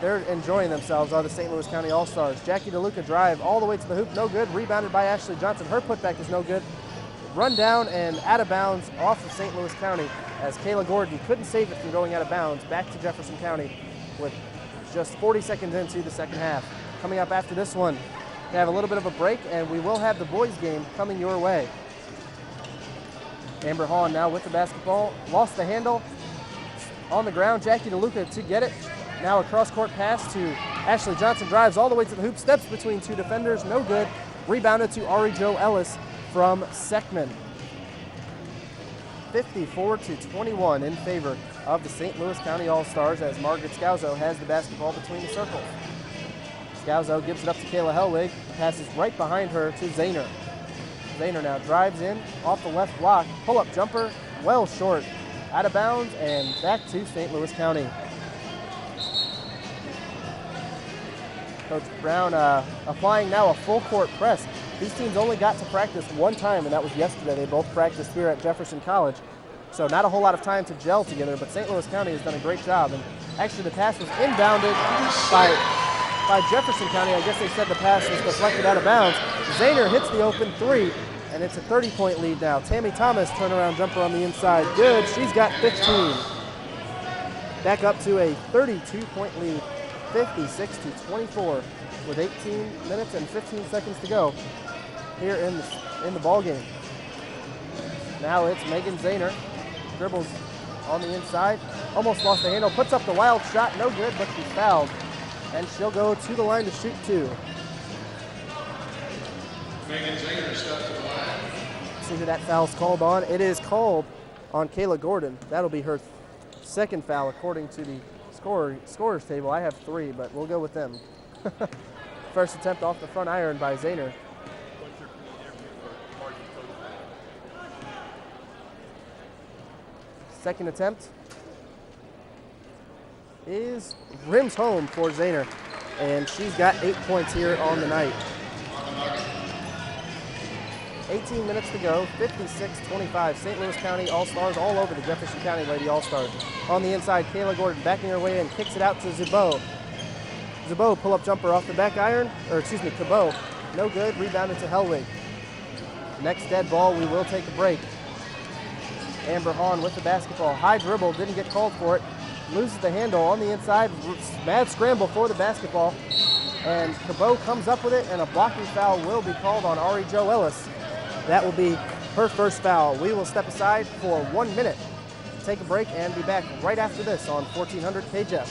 they're enjoying themselves, are the St. Louis County All-Stars. Jackie DeLuca drive all the way to the hoop. No good. Rebounded by Ashley Johnson. Her putback is no good. Run down and out of bounds off of St. Louis County as Kayla Gordon couldn't save it from going out of bounds. Back to Jefferson County with just 40 seconds into the second half. Coming up after this one, we have a little bit of a break, and we will have the boys game coming your way. Amber Hahn now with the basketball. Lost the handle on the ground. Jackie DeLuca to get it. Now a cross-court pass to Ashley Johnson. Drives all the way to the hoop. Steps between two defenders. No good. Rebounded to Ari Jo Ellis from Seckman. 54-21 in favor of the St. Louis County All-Stars as Margaret Scauzo has the basketball between the circles. Scauzo gives it up to Kayla Hellwig. Passes right behind her to Zahner. Zahner now drives in off the left block. Pull-up jumper, well short. Out of bounds and back to St. Louis County. Coach Brown applying now a full-court press. These teams only got to practice one time, and that was yesterday. They both practiced here at Jefferson College. So not a whole lot of time to gel together, but St. Louis County has done a great job. And actually the pass was inbounded by Jefferson County. I guess they said the pass was deflected out of bounds. Zahner hits the open three, and it's a 30-point lead now. Tammy Thomas, turnaround jumper on the inside. Good, she's got 15. Back up to a 32-point lead, 56-24, with 18 minutes and 15 seconds to go here in the ball game. Now it's Megan Zahner. Dribbles on the inside. Almost lost the handle. Puts up the wild shot. No good, but she's fouled. And she'll go to the line to shoot two. Megan Zahner steps to the line. See who that foul's called on. It is called on Kayla Gordon. That'll be her second foul according to the scorer's table. I have 3, but we'll go with them. First attempt off the front iron by Zahner. Second attempt is rims home for Zahner, and she's got 8 points here on the night. 18 minutes to go, 56-25. St. Louis County All-Stars all over the Jefferson County Lady All-Stars. On the inside, Kayla Gordon backing her way in, kicks it out to Zabot. Zabot pull-up jumper off the back iron, Cabot. No good, rebounded to Hellwig. Next dead ball, we will take a break. Amber Hahn with the basketball. High dribble, didn't get called for it. Loses the handle on the inside. Mad scramble for the basketball. And Cabot comes up with it, and a blocking foul will be called on Ari Jo Ellis. That will be her first foul. We will step aside for 1 minute, take a break, and be back right after this on 1400 KJF.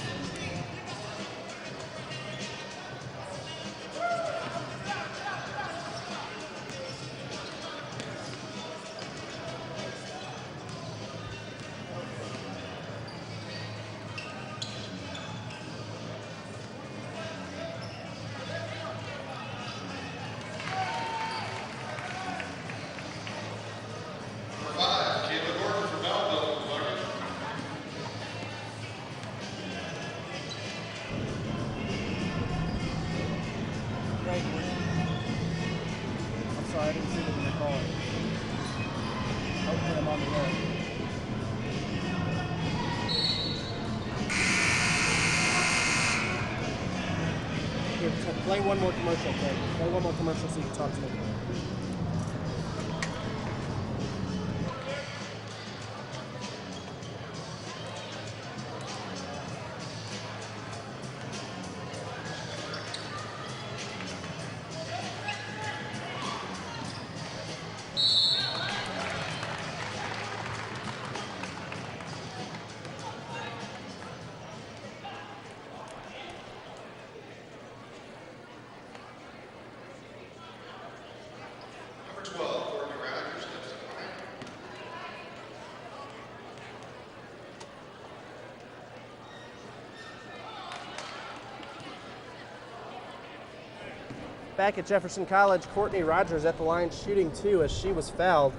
Play one more commercial, okay? Play one more commercial so you can talk to me. Back at Jefferson College, Courtney Rogers at the line shooting 2 as she was fouled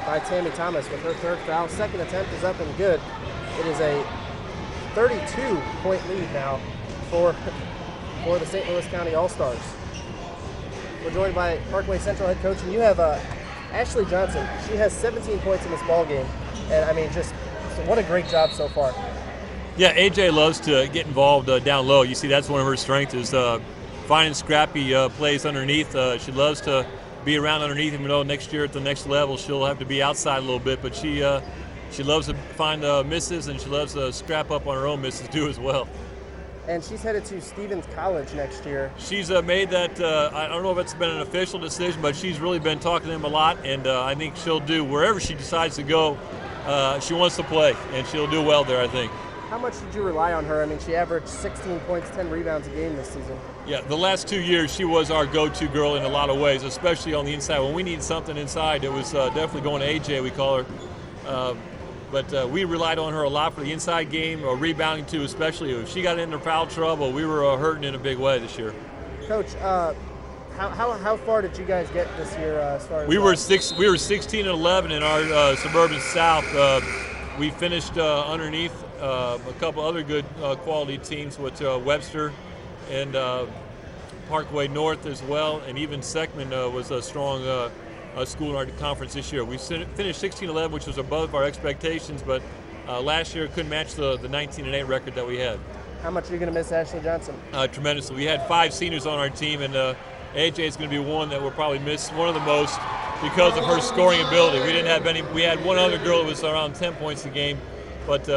by Tammy Thomas with her third foul. Second attempt is up and good. It is a 32-point lead now for the St. Louis County All-Stars. We're joined by Parkway Central head coach, and you have Ashley Johnson. She has 17 points in this ball game, and I mean, just what a great job so far. Yeah, AJ loves to get involved down low. You see, that's one of her strengths is finding scrappy plays underneath. She loves to be around underneath, even though next year at the next level she'll have to be outside a little bit. But she loves to find misses, and she loves to scrap up on her own misses too as well. And she's headed to Stevens College next year. She's made that, I don't know if it's been an official decision, but she's really been talking to them a lot, and I think she'll do, wherever she decides to go, she wants to play, and she'll do well there, I think. How much did you rely on her? I mean, she averaged 16 points, 10 rebounds a game this season. Yeah, the last 2 years, she was our go-to girl in a lot of ways, especially on the inside. When we needed something inside, it was definitely going to AJ, we call her. But we relied on her a lot for the inside game, or rebounding too, especially. If she got into foul trouble, we were hurting in a big way this year. Coach, how far did you guys get this year as far as? We were 16 and 11 in our suburban South. We finished underneath a couple other good quality teams with Webster and Parkway North as well, and even Seckman was a strong school in our conference this year. We finished 16-11, which was above our expectations, but last year couldn't match the 19-8 record that we had. How much are you going to miss Ashley Johnson? Tremendously. We had 5 seniors on our team, and AJ is going to be one that we'll probably miss one of the most because of her scoring ability. We didn't have any. We had one other girl that was around 10 points a game, but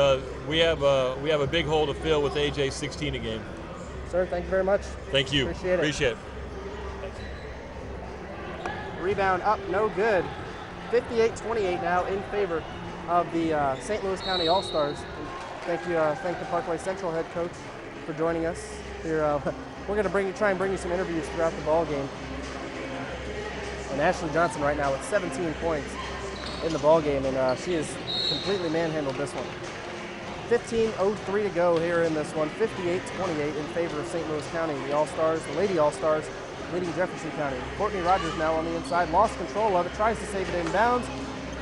we have a big hole to fill with AJ 16 a game. Sir, thank you very much. Thank you. Appreciate it. Rebound up, no good. 58-28 now in favor of the St. Louis County All-Stars. Thank the Parkway Central head coach for joining us here. We're going to try and bring you some interviews throughout the ball game. And Ashley Johnson right now with 17 points in the ball game, and she has completely manhandled this one. 15:03 to go here in this one. 58-28 in favor of St. Louis County. The All-Stars, the Lady All-Stars, leading Jefferson County. Courtney Rogers now on the inside, lost control of it, tries to save it inbounds,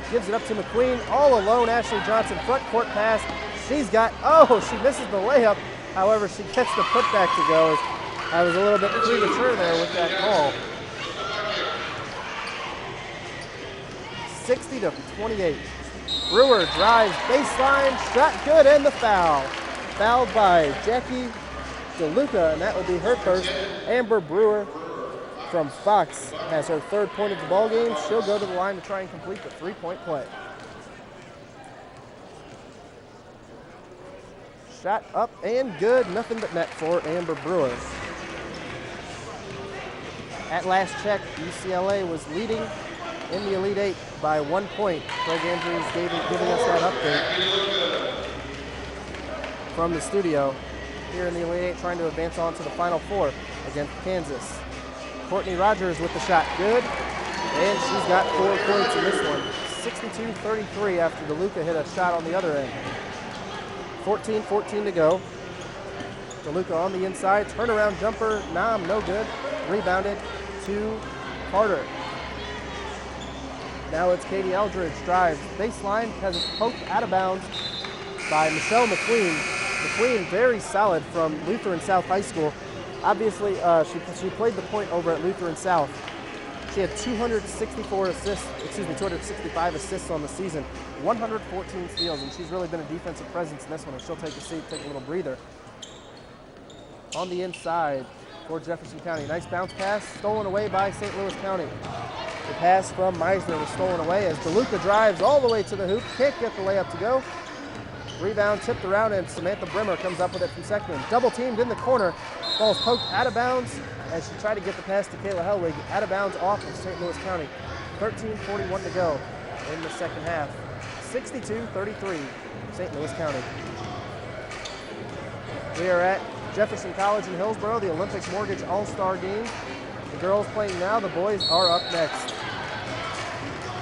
gives it up to McQueen, all alone. Ashley Johnson, front court pass. She misses the layup. However, she gets the putback to go. I was a little bit premature there with that call. 60-28. Brewer drives baseline, shot good, and the foul. Fouled by Jackie DeLuca, and that will be her first. Amber Brewer from Fox has her third point of the ball game. She'll go to the line to try and complete the three-point play. Shot up and good, nothing but net for Amber Brewer. At last check, UCLA was leading in the Elite Eight by 1 point. Craig Andrews giving us that update from the studio here in the Elite Eight, trying to advance on to the Final Four against Kansas. Courtney Rogers with the shot, good, and she's got 4 points in this one. 62-33 after DeLuca hit a shot on the other end. 14-14 to go. DeLuca on the inside, turnaround jumper, no good. Rebounded to Carter. Now it's Katie Eldridge, drives baseline, has it poked out of bounds by Michelle McQueen. McQueen, very solid from Lutheran South High School. Obviously, she played the point over at Lutheran South. She had 265 assists on the season, 114 steals, and she's really been a defensive presence in this one, and she'll take a seat, take a little breather. On the inside for Jefferson County. Nice bounce pass, stolen away by St. Louis County. The pass from Meisner was stolen away as DeLuca drives all the way to the hoop. Can't get the layup to go. Rebound tipped around, and Samantha Brimmer comes up with it from second. Double teamed in the corner. Ball's poked out of bounds as she tried to get the pass to Kayla Helwig. Out of bounds off of St. Louis County. 13:41 to go in the second half. 62-33, St. Louis County. We are at Jefferson College in Hillsboro, the Olympic Mortgage All-Star Game. The girls playing now, the boys are up next.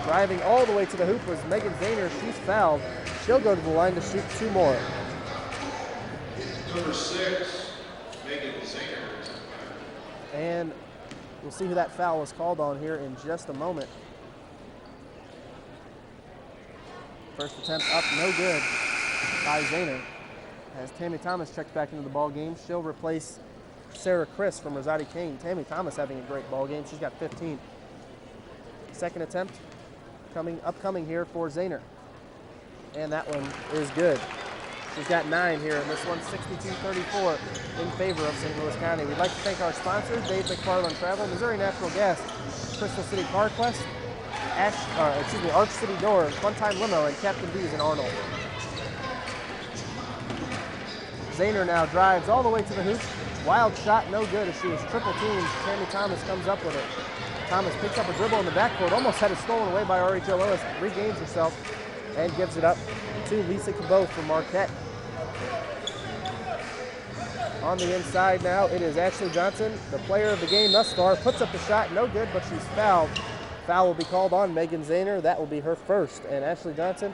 Driving all the way to the hoop was Megan Zahner. She's fouled. She'll go to the line to shoot 2 more. Number 6, Megan Zahner. And we'll see who that foul was called on here in just a moment. First attempt up, no good by Zahner. As Tammy Thomas checks back into the ball game, she'll replace Sarah Chris from Rosati King. Tammy Thomas having a great ball game. She's got 15. Second attempt upcoming here for Zahner. And that one is good. She's got 9 here, and this one's 62-34 in favor of St. Louis County. We'd like to thank our sponsors, Dave McFarland Travel, Missouri Natural Gas, Crystal City Car Quest, Arch City Door, Funtime Limo, and Captain D's in Arnold. Zahner now drives all the way to the hoop. Wild shot, no good as she was triple teamed. Tammy Thomas comes up with it. Thomas picks up a dribble in the backcourt, almost had it stolen away by R.H.O. Ellis, regains herself, and gives it up to Lisa Cabot from Marquette. On the inside now, it is Ashley Johnson, the player of the game thus far, puts up the shot, no good, but she's fouled. Foul will be called on Megan Zahner. That will be her first, and Ashley Johnson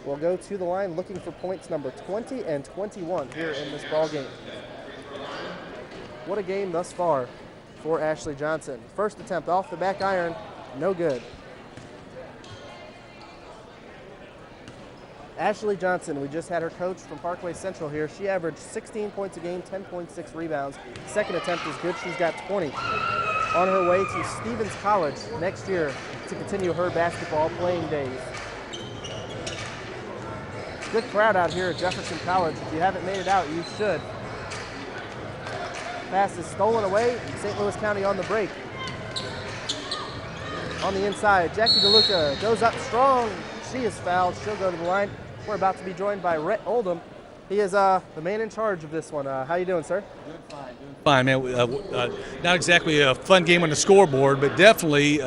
will go to the line looking for points number 20 and 21 here in this ball game. What a game thus far for Ashley Johnson. First attempt off the back iron, no good. Ashley Johnson, we just had her coach from Parkway Central here. She averaged 16 points a game, 10.6 rebounds. Second attempt is good. She's got 20. On her way to Stevens College next year to continue her basketball playing days. Good crowd out here at Jefferson College. If you haven't made it out, you should. Pass is stolen away. St. Louis County on the break. On the inside, Jackie DeLuca goes up strong. She is fouled. She'll go to the line. We're about to be joined by Rhett Oldham. He is the man in charge of this one. How you doing, sir? Fine, man. Not exactly a fun game on the scoreboard, but definitely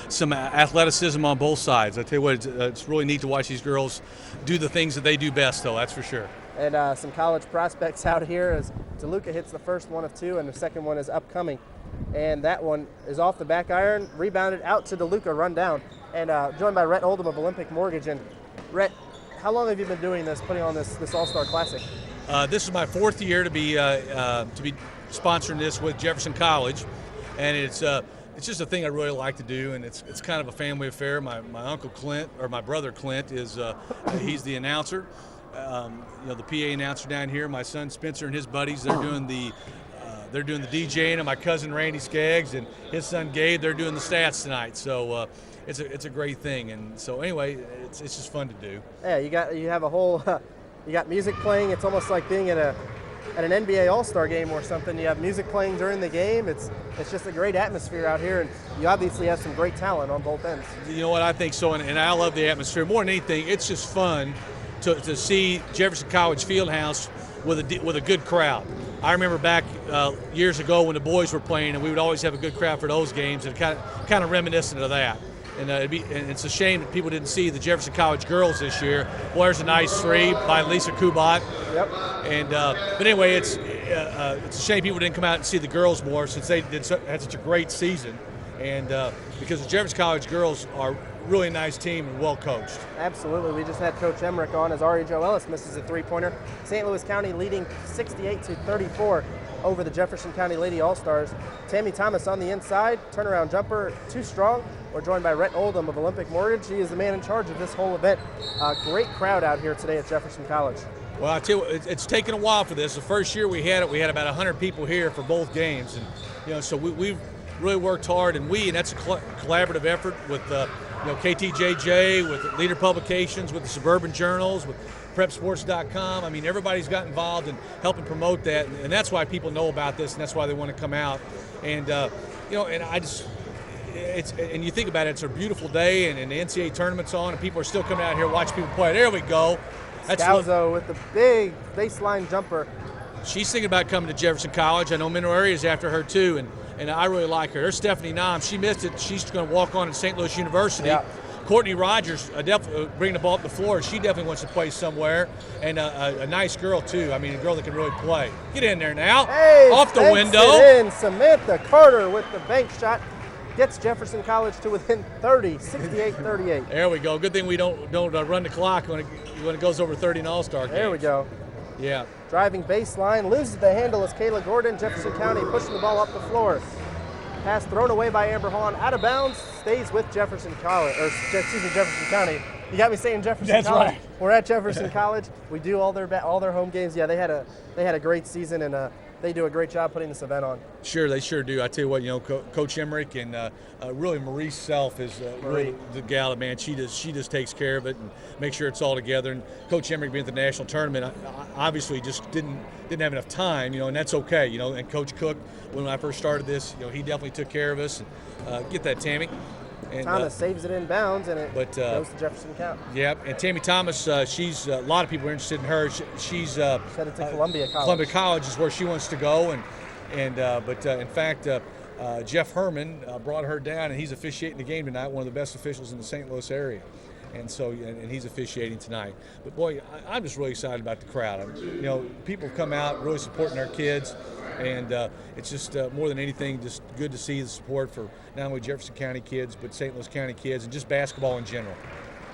some athleticism on both sides. I tell you what, it's really neat to watch these girls do the things that they do best, though, that's for sure. And some college prospects out here as DeLuca hits the first one of 2, and the second one is upcoming. And that one is off the back iron, rebounded out to DeLuca, run down. And joined by Rhett Oldham of Olympic Mortgage. And Rhett, how long have you been doing this, putting on this All-Star Classic? This is my 4th year to be sponsoring this with Jefferson College, and it's just a thing I really like to do, and it's kind of a family affair. My uncle Clint, or my brother Clint, is he's the announcer, the PA announcer down here. My son Spencer and his buddies, they're doing the DJing, and my cousin Randy Skaggs and his son Gabe, they're doing the stats tonight. So it's a great thing, and so anyway, it's just fun to do. Yeah, you have a whole you got music playing. It's almost like being at an NBA All-Star game or something. You have music playing during the game. It's just a great atmosphere out here, and you obviously have some great talent on both ends. You know what, I think so, and I love the atmosphere. More than anything, it's just fun to see Jefferson College Fieldhouse with a good crowd. I remember back years ago when the boys were playing, and we would always have a good crowd for those games, and kind of reminiscent of that. And it's a shame that people didn't see the Jefferson College girls this year. Well, there's a nice 3 by Lisa Kubat. Yep. And but anyway, it's a shame people didn't come out and see the girls more, since they had such a great season. And because the Jefferson College girls are a really nice team and well coached. Absolutely. We just had Coach Emmerich on as R.H.O. Ellis misses a 3-pointer. St. Louis County leading 68-34 over the Jefferson County Lady All-Stars. Tammy Thomas on the inside, turnaround jumper, too strong. We're joined by Rhett Oldham of Olympic Mortgage. He is the man in charge of this whole event. Great crowd out here today at Jefferson College. Well, I tell you what, it's taken a while for this. The first year we had about 100 people here for both games, and so we've really worked hard, and that's a collaborative effort with KTJJ, with Leader Publications, with the Suburban Journals, with PrepSports.com. I mean, everybody's got involved in helping promote that, and that's why people know about this, and that's why they want to come out. And and I just. And you think about it, it's a beautiful day, and the NCAA tournament's on, and people are still coming out here watching people play. There we go. That's Scalzo with the big baseline jumper. She's thinking about coming to Jefferson College. I know Mineral Area is after her too, and I really like her. There's Stephanie Nam. She missed it. She's going to walk on at St. Louis University. Yeah. Courtney Rogers definitely bringing the ball up the floor. She definitely wants to play somewhere, and a nice girl too. I mean, a girl that can really play. Get in there now. Hey, off the window. It in. Samantha Carter with the bank shot. Gets Jefferson College to within 30, 68-38. There we go. Good thing we don't run the clock when it goes over 30 in All-Star games. There we go. Yeah. Driving baseline, loses the handle as Kayla Gordon. Jefferson County pushing the ball up the floor. Pass thrown away by Amber Hahn, out of bounds, stays with Jefferson College, or excuse me, Jefferson County. You got me saying Jefferson That's College. Right. We're at Jefferson College. We do all their home games. Yeah, they had a great season, and they do a great job putting this event on. Sure, they sure do. I tell you what, Coach Emmerich and really Maurice Self is really the gal, man. She just takes care of it and makes sure it's all together. And Coach Emmerich being at the national tournament, obviously just didn't have enough time, and that's okay, And Coach Cook, when I first started this, he definitely took care of us. And, get that, Tammy. And, Thomas saves it in bounds, and it goes to Jefferson County. Yeah, and Tammy Thomas, she's a lot of people are interested in her. She's headed to Columbia College. Columbia College is where she wants to go, but in fact, Jeff Herman brought her down, and he's officiating the game tonight. One of the best officials in the St. Louis area, and so he's officiating tonight. But boy, I'm just really excited about the crowd. People come out really supporting our kids. And it's just more than anything, just good to see the support for not only Jefferson County kids, but St. Louis County kids, and just basketball in general.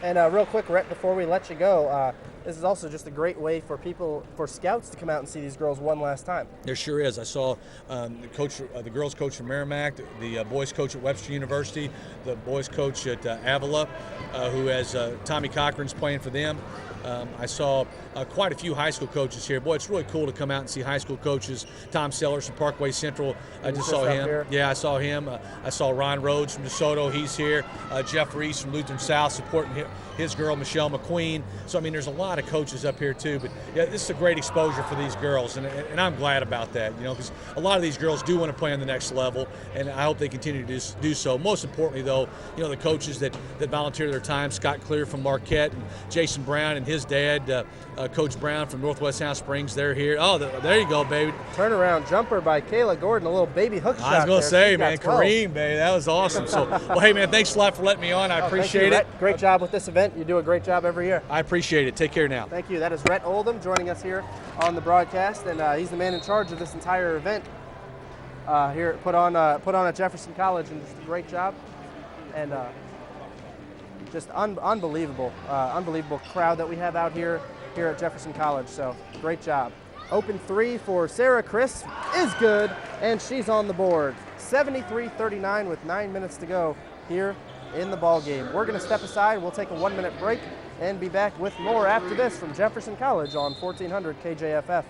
And real quick, Rhett, before we let you go, this is also just a great way for scouts to come out and see these girls one last time. There sure is. I saw the girls coach from Merrimack, the boys coach at Webster University, the boys coach at Avila, who has Tommy Cochran's playing for them. I saw quite a few high school coaches here. Boy, it's really cool to come out and see high school coaches. Tom Sellers from Parkway Central, I just saw him. Here. Yeah, I saw him. I saw Ron Rhodes from DeSoto, he's here. Jeff Reese from Lutheran South supporting his girl, Michelle McQueen. So, I mean, there's a lot of coaches up here, too. But, yeah, this is a great exposure for these girls, and I'm glad about that, because a lot of these girls do want to play on the next level, and I hope they continue to do so. Most importantly, though, the coaches that volunteer their time, Scott Clear from Marquette, and Jason Brown and his dad, Coach Brown from Northwest South Springs, they're here. Oh, there you go, baby. Turnaround jumper by Kayla Gordon, a little baby hook shot. I was going to say, man, 12. Kareem, baby, that was awesome. So, well, hey, man, thanks a lot for letting me on. I appreciate it. Great job with this event. You do a great job every year. I appreciate it. Take care now. Thank you. That is Rhett Oldham joining us here on the broadcast, and he's the man in charge of this entire event here put on at Jefferson College, and just a great job. And just unbelievable crowd that we have out here at Jefferson College. So great job. Open three for Sarah Chris is good, and she's on the board. 73-39 with 9 minutes to go here in the ball game. We're going to step aside. We'll take a 1-minute break and be back with more after this from Jefferson College on 1400 KJFF.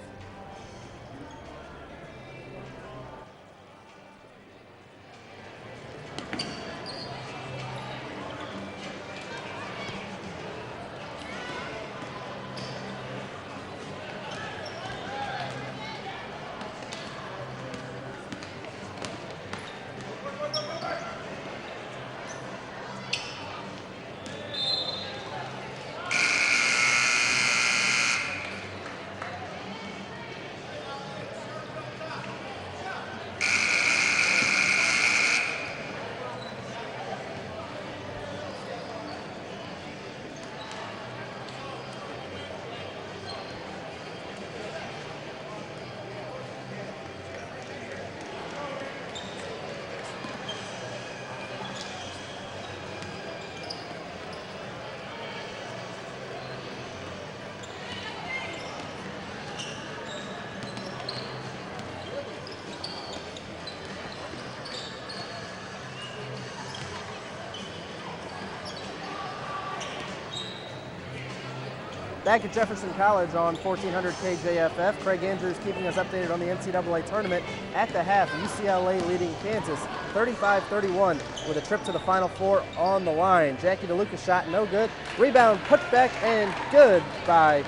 Back at Jefferson College on 1400 KJFF, Craig Andrews keeping us updated on the NCAA tournament. At the half, UCLA leading Kansas 35-31 with a trip to the Final Four on the line. Jackie DeLuca shot no good. Rebound, put back, and good by,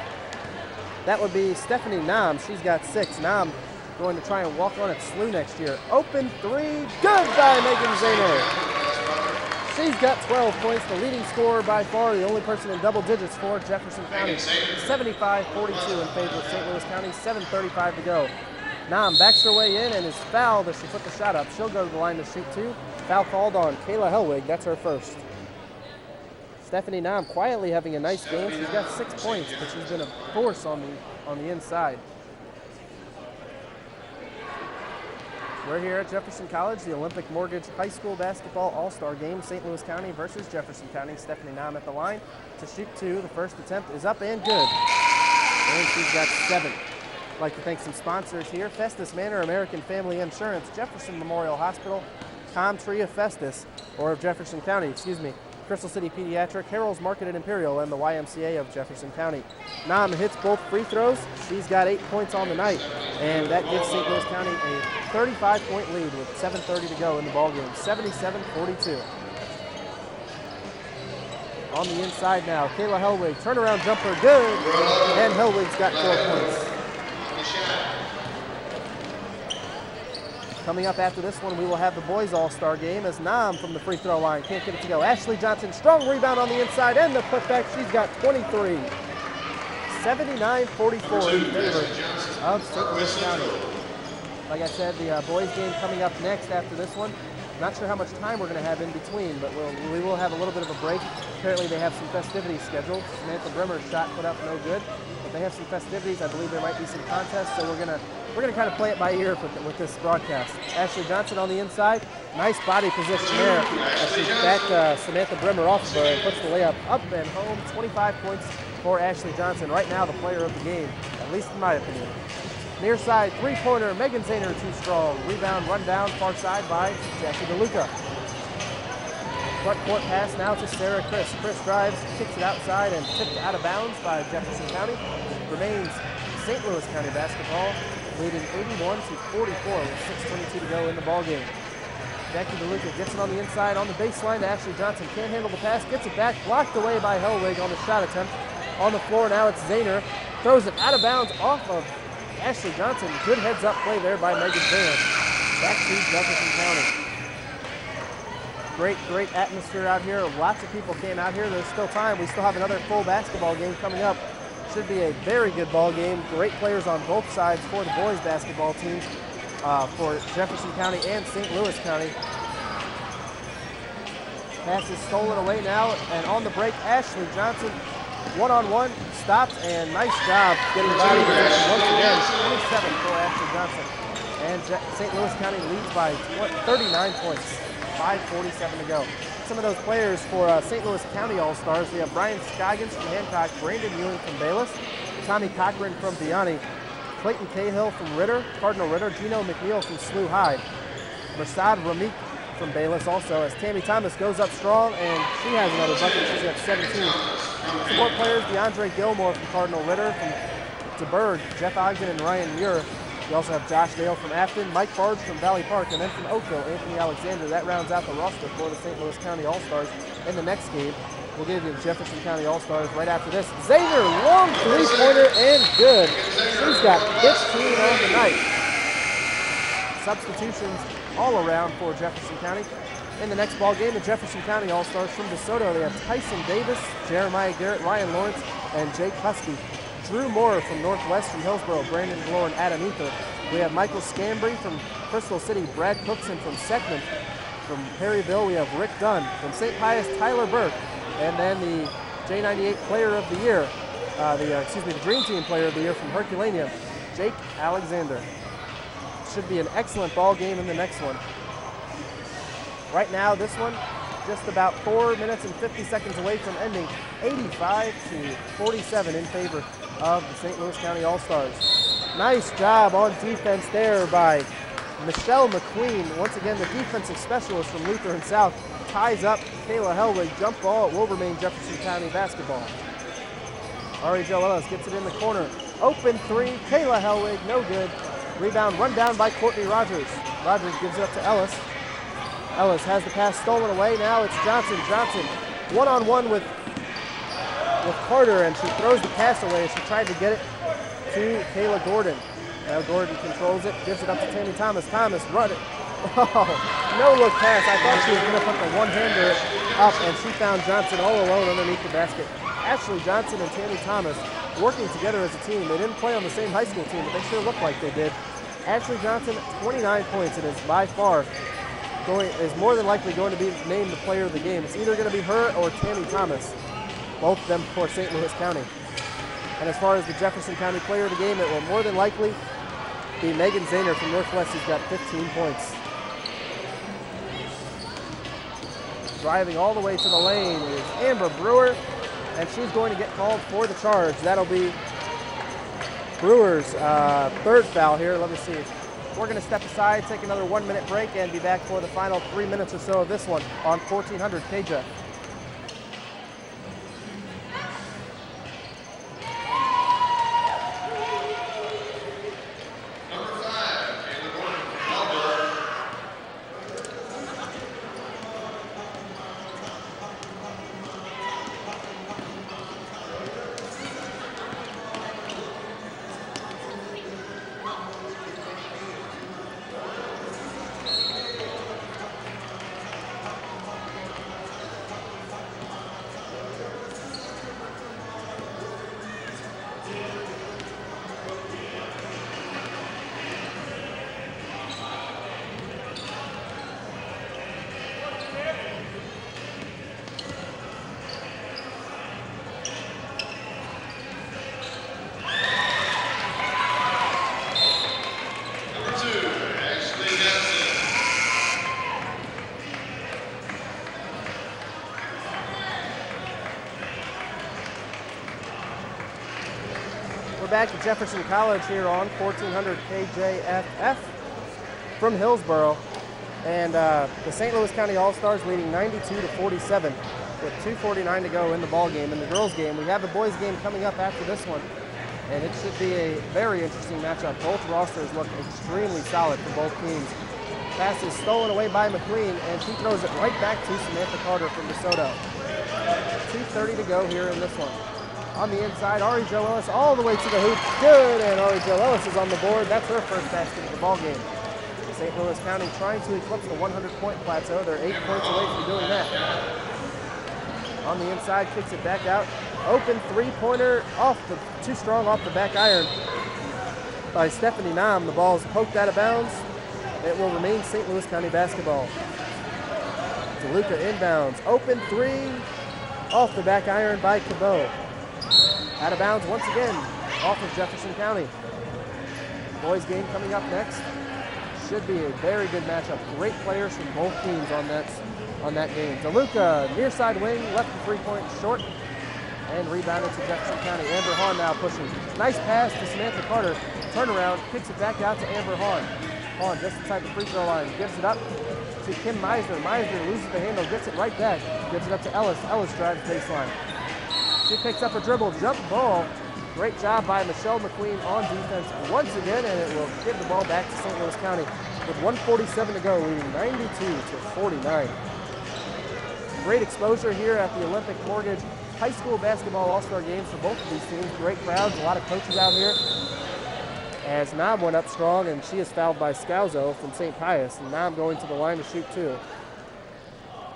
that would be Stephanie Nam. She's got 6. Nam going to try and walk on at SLU next year. Open 3, good by Megan Zahner. She's got 12 points, the leading scorer by far, the only person in double digits for Jefferson County. 75-42 in favor of St. Louis County, 7:35 to go. Nam backs her way in and is fouled as she put the shot up. She'll go to the line to shoot 2. Foul called on Kayla Hellwig, that's her first. Stephanie Nam quietly having a nice game. She's got 6 points, but she's been a force on the inside. We're here at Jefferson College, the Olympic Mortgage High School Basketball All-Star Game, St. Louis County versus Jefferson County. Stephanie Nam at the line to shoot 2. The first attempt is up and good. And she's got 7. I'd like to thank some sponsors here. Festus Manor, American Family Insurance, Jefferson Memorial Hospital, Comtree of Festus, or of Jefferson County, Crystal City Pediatric, Harold's Market at Imperial, and the YMCA of Jefferson County. Nam hits both free throws. She's got 8 points on the night, and that gives St. Louis County a 35-point lead with 7:30 to go in the ballgame, 77-42. On the inside now, Kayla Hellwig, turnaround jumper, good, and Hellwig's got 4 points. Coming up after this one, we will have the boys all-star game as Nam from the free throw line can't get it to go. Ashley Johnson, strong rebound on the inside and the putback. She's got 23. 79-44 in favor of St. Louis County. Like I said, the boys game coming up next after this one. Not sure how much time we're going to have in between, but we will have a little bit of a break. Apparently they have some festivities scheduled. Samantha Brimmer's shot put up no good, but they have some festivities. I believe there might be some contests, so we're gonna kind of play it by ear with this broadcast. Ashley Johnson on the inside, nice body position there as she backed Samantha Brimmer off of her and puts the layup up and home. 25 points for Ashley Johnson. Right now, the player of the game, at least in my opinion. Near side, three-pointer, Megan Zahner too strong. Rebound, run down, far side by Jackie DeLuca. Front court pass now to Sarah Chris. Chris drives, kicks it outside, and tipped out of bounds by Jefferson County. Remains St. Louis County basketball, leading 81-44 with 6:22 to go in the ballgame. Jackie DeLuca gets it on the inside on the baseline to Ashley Johnson. Can't handle the pass, gets it back, blocked away by Hellwig on the shot attempt. On the floor now it's Zahner. Throws it out of bounds off of Ashley Johnson. Good heads-up play there by Megan Zahner. Back to Jefferson County. Great atmosphere out here. Lots of people came out here. There's still time. We still have another full basketball game coming up. Should be a very good ball game. Great players on both sides for the boys basketball teams for Jefferson County and St. Louis County. Pass is stolen away now, and on the break, Ashley Johnson, one-on-one, stopped, and nice job getting body position once again. 27 for Ashley Johnson. And St. Louis County leads by 39 points. 5:47 to go. Some of those players for St. Louis County All-Stars, we have Brian Scoggins from Hancock, Brandon Ewing from Bayless, Tommy Cochran from Vianney, Clayton Cahill from Ritter, Cardinal Ritter, Gino McNeil from SLU High, Mersad Ramik from Bayless also, as Tammy Thomas goes up strong, and she has another bucket. She's got 17. Support players, DeAndre Gilmore from Cardinal Ritter, from DeBerg, Jeff Ogden and Ryan Muir. We also have Josh Dale from Afton, Mike Barge from Valley Park, and then from Oakville, Anthony Alexander. That rounds out the roster for the St. Louis County All-Stars. In the next game, we'll give you the Jefferson County All-Stars right after this. Zahner, long three-pointer, and good. She's got 15 on the night. Substitutions all around for Jefferson County. In the next ball game, the Jefferson County All-Stars from DeSoto. They have Tyson Davis, Jeremiah Garrett, Ryan Lawrence, and Jake Husky. Drew Moore from Northwest from Hillsboro, Brandon Glore, and Adam Ether. We have Michael Scambry from Crystal City, Brad Cookson from Seckman. From Perryville, we have Rick Dunn. From St. Pius, Tyler Burke. And then the J98 Player of the Year, the Dream Team Player of the Year from Herculaneum, Jake Alexander. Should be an excellent ball game in the next one. Right now, this one, just about 4 minutes and 50 seconds away from ending, 85-47 in favor of the St. Louis County All-Stars. Nice job on defense there by Michelle McQueen. Once again, the defensive specialist from Lutheran South ties up Kayla Hellwig. Jump ball, it will remain Jefferson County basketball. Ari Joellis gets it in the corner. Open three, Kayla Helwig, no good. Rebound run down by Courtney Rogers. Rogers gives it up to Ellis. Ellis has the pass stolen away. Now it's Johnson. Johnson one-on-one with Carter, and she throws the pass away. She tried to get it to Kayla Gordon. Now Gordon controls it, gives it up to Tammy Thomas. Thomas run it. Oh, no look pass. I thought she was going to put the one-hander up, and she found Johnson all alone underneath the basket. Ashley Johnson and Tammy Thomas working together as a team. They didn't play on the same high school team, but they sure looked like they did. Ashley Johnson, 29 points, and is by far is more than likely going to be named the player of the game. It's either going to be her or Tammy Thomas, both of them for St. Louis County. And as far as the Jefferson County player of the game, it will more than likely be Megan Zahner from Northwest, who's got 15 points. Driving all the way to the lane is Amber Brewer, and she's going to get called for the charge. That'll be Brewer's third foul here. Let me see. We're going to step aside, take another 1-minute break, and be back for the final 3 minutes or so of this one on 1400 KJ. Back to Jefferson College here on 1400 KJFF from Hillsboro, and the St. Louis County All-Stars leading 92-47 with 2:49 to go in the ball game. In the girls game, we have the boys game coming up after this one, and it should be a very interesting matchup. Both rosters look extremely solid for both teams. Pass is stolen away by McQueen, and she throws it right back to Samantha Carter from DeSoto. 2:30 to go here in this one. On the inside, Ari Jo Ellis all the way to the hoop. Good, and Ari Jo Ellis is on the board. That's her first basket of the ball game. St. Louis County trying to eclipse the 100-point plateau. They're 8 points away from doing that. On the inside, kicks it back out. Open three-pointer too strong off the back iron by Stephanie Nam. The ball is poked out of bounds. It will remain St. Louis County basketball. DeLuca inbounds. Open three off the back iron by Cabot. Out of bounds once again, off of Jefferson County. Boys game coming up next. Should be a very good matchup. Great players from both teams on that game. DeLuca, near side wing, left the three-point short, and rebounded to Jefferson County. Amber Hahn now pushing. Nice pass to Samantha Carter. Turnaround, kicks it back out to Amber Hahn. Hahn just inside the free throw line, gives it up to Kim Meisner. Meisner loses the handle, gets it right back, gives it up to Ellis. Ellis drives baseline. She picks up a dribble, jump ball. Great job by Michelle McQueen on defense once again, and it will give the ball back to St. Louis County with 1:47 to go, leading 92-49. Great exposure here at the Olympic Mortgage High School Basketball All-Star Games for both of these teams. Great crowds, a lot of coaches out here. As Nam went up strong, and she is fouled by Scalzo from St. Pius, and Nam going to the line to shoot two.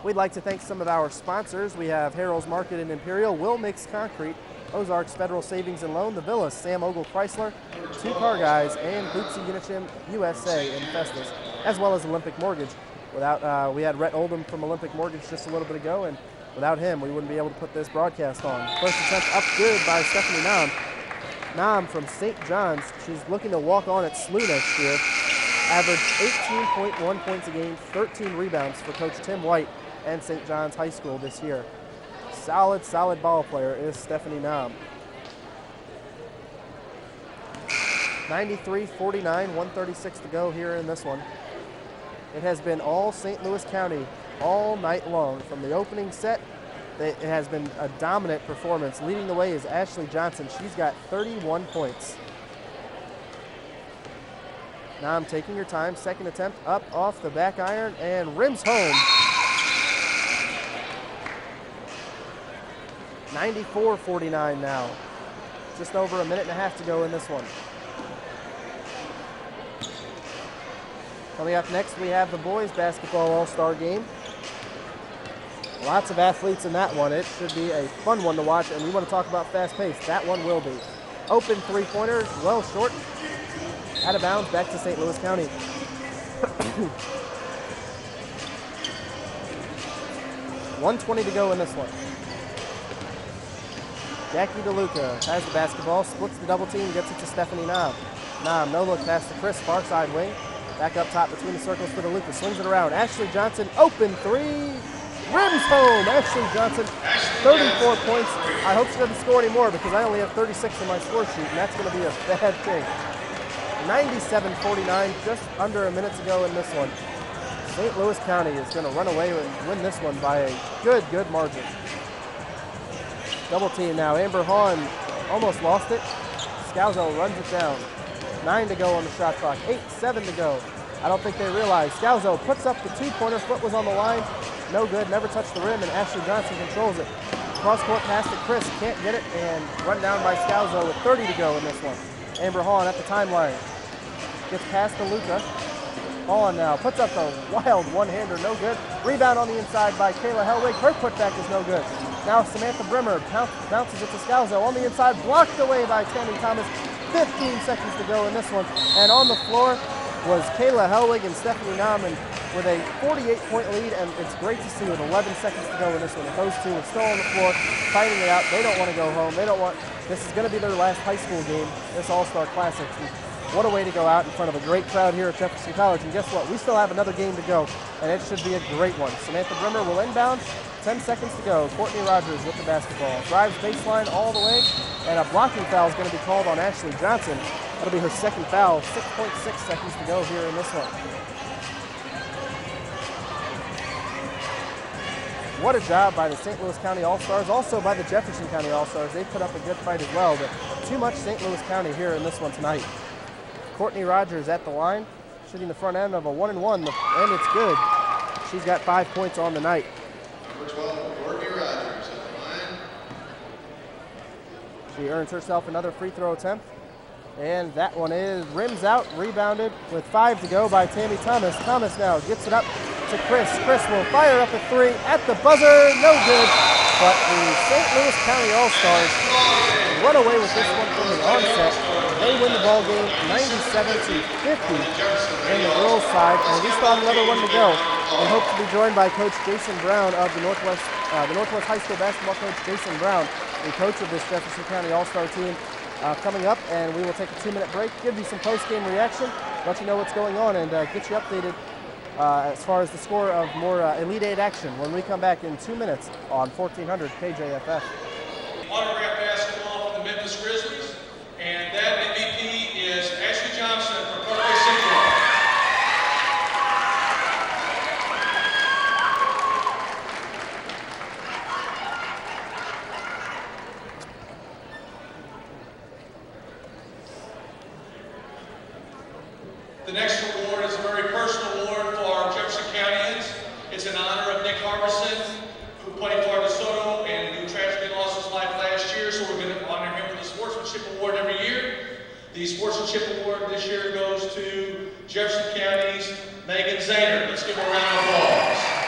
We'd like to thank some of our sponsors. We have Harold's Market and Imperial, Will Mix Concrete, Ozarks Federal Savings and Loan, The Villas, Sam Ogle Chrysler, Two Car Guys, and Bootsy Unishim USA in Festus, as well as Olympic Mortgage. We had Rhett Oldham from Olympic Mortgage just a little bit ago, and without him, we wouldn't be able to put this broadcast on. First attempt up good by Stephanie Nam. Nam from St. John's. She's looking to walk on at SLU next year. Averaged 18.1 points a game, 13 rebounds for Coach Tim White and St. John's High School this year. Solid ball player is Stephanie Nam. 93-49, 1:36 to go here in this one. It has been all St. Louis County all night long, from the opening set It has been a dominant performance. Leading the way is Ashley Johnson. She's got 31 points. Now I'm taking your time. Second attempt up off the back iron and rims home. 94-49 now. Just over a minute and a half to go in this one. Coming up next, we have the boys basketball all-star game. Lots of athletes in that one. It should be a fun one to watch, and we want to talk about fast pace. That one will be. Open three-pointer, well short. Out of bounds, back to St. Louis County. 1:20 to go in this one. Jackie DeLuca has the basketball, splits the double team, gets it to Stephanie Nam. Nam, no look pass to Chris, far side wing. Back up top between the circles for DeLuca, swings it around. Ashley Johnson, open three, rims home. Ashley Johnson, 34 points. I hope she doesn't score anymore because I only have 36 in my score sheet, and that's going to be a bad thing. 97-49, just under a minute to go in this one. St. Louis County is going to run away and win this one by a good margin. Double team now. Amber Hahn almost lost it. Scalzo runs it down. 9 to go on the shot clock. 8-7 to go. I don't think they realize. Scalzo puts up the two-pointer. Foot was on the line. No good. Never touched the rim, and Ashley Johnson controls it. Cross-court pass to Chris. Can't get it, and run down by Scalzo with 30 to go in this one. Amber Hahn at the timeline. Gets past to Luca. Hahn now puts up a wild one-hander. No good. Rebound on the inside by Kayla Hellwig. Her putback is no good. Now Samantha Brimmer bounces it to Scalzo on the inside, blocked away by Tammy Thomas. 15 seconds to go in this one. And on the floor was Kayla Hellwig and Stephanie Nauman with a 48-point lead, and it's great to see with 11 seconds to go in this one. Those two are still on the floor, fighting it out. They don't want to go home. This is going to be their last high school game, this All-Star Classic. And what a way to go out in front of a great crowd here at Jefferson College. And guess what? We still have another game to go, and it should be a great one. Samantha Brimmer will inbound. 10 seconds to go. Courtney Rogers with the basketball. Drives baseline all the way, and a blocking foul is going to be called on Ashley Johnson. That'll be her second foul. 6.6 seconds to go here in this one. What a job by the St. Louis County All-Stars, also by the Jefferson County All-Stars. They put up a good fight as well, but too much St. Louis County here in this one tonight. Courtney Rogers at the line, shooting the front end of a 1-and-1, and it's good. She's got 5 points on the night. Number 12, Courtney Rogers at the line. She earns herself another free throw attempt. And that one is rims out, rebounded with 5 to go by Tammy Thomas. Thomas now gets it up to Chris. Chris will fire up a three at the buzzer, no good. But the St. Louis County All-Stars run away with this one from the onset. They win the ball game 97-50 in the girls' side, and we still have another one to go. We hope to be joined by Coach Jason Brown of the Northwest High School basketball coach Jason Brown, the coach of this Jefferson County All-Star team, coming up, and we will take a 2-minute break, give you some post-game reaction, let you know what's going on, and get you updated as far as the score of more Elite 8 action when we come back in 2 minutes on 1400 KJFF. Autograph basketball for the Memphis Grizzlies, and that MVP is Ashley Johnson from Parkway Central. The next award is a very personal award for our Jefferson Countyans. It's in honor of Nick Harbison, who played for DeSoto and who tragically lost his life last year, so we're going to honor him with the Sportsmanship Award every year. The Sportsmanship Award this year goes to Jefferson County's Megan Zahner. Let's give her a round of applause.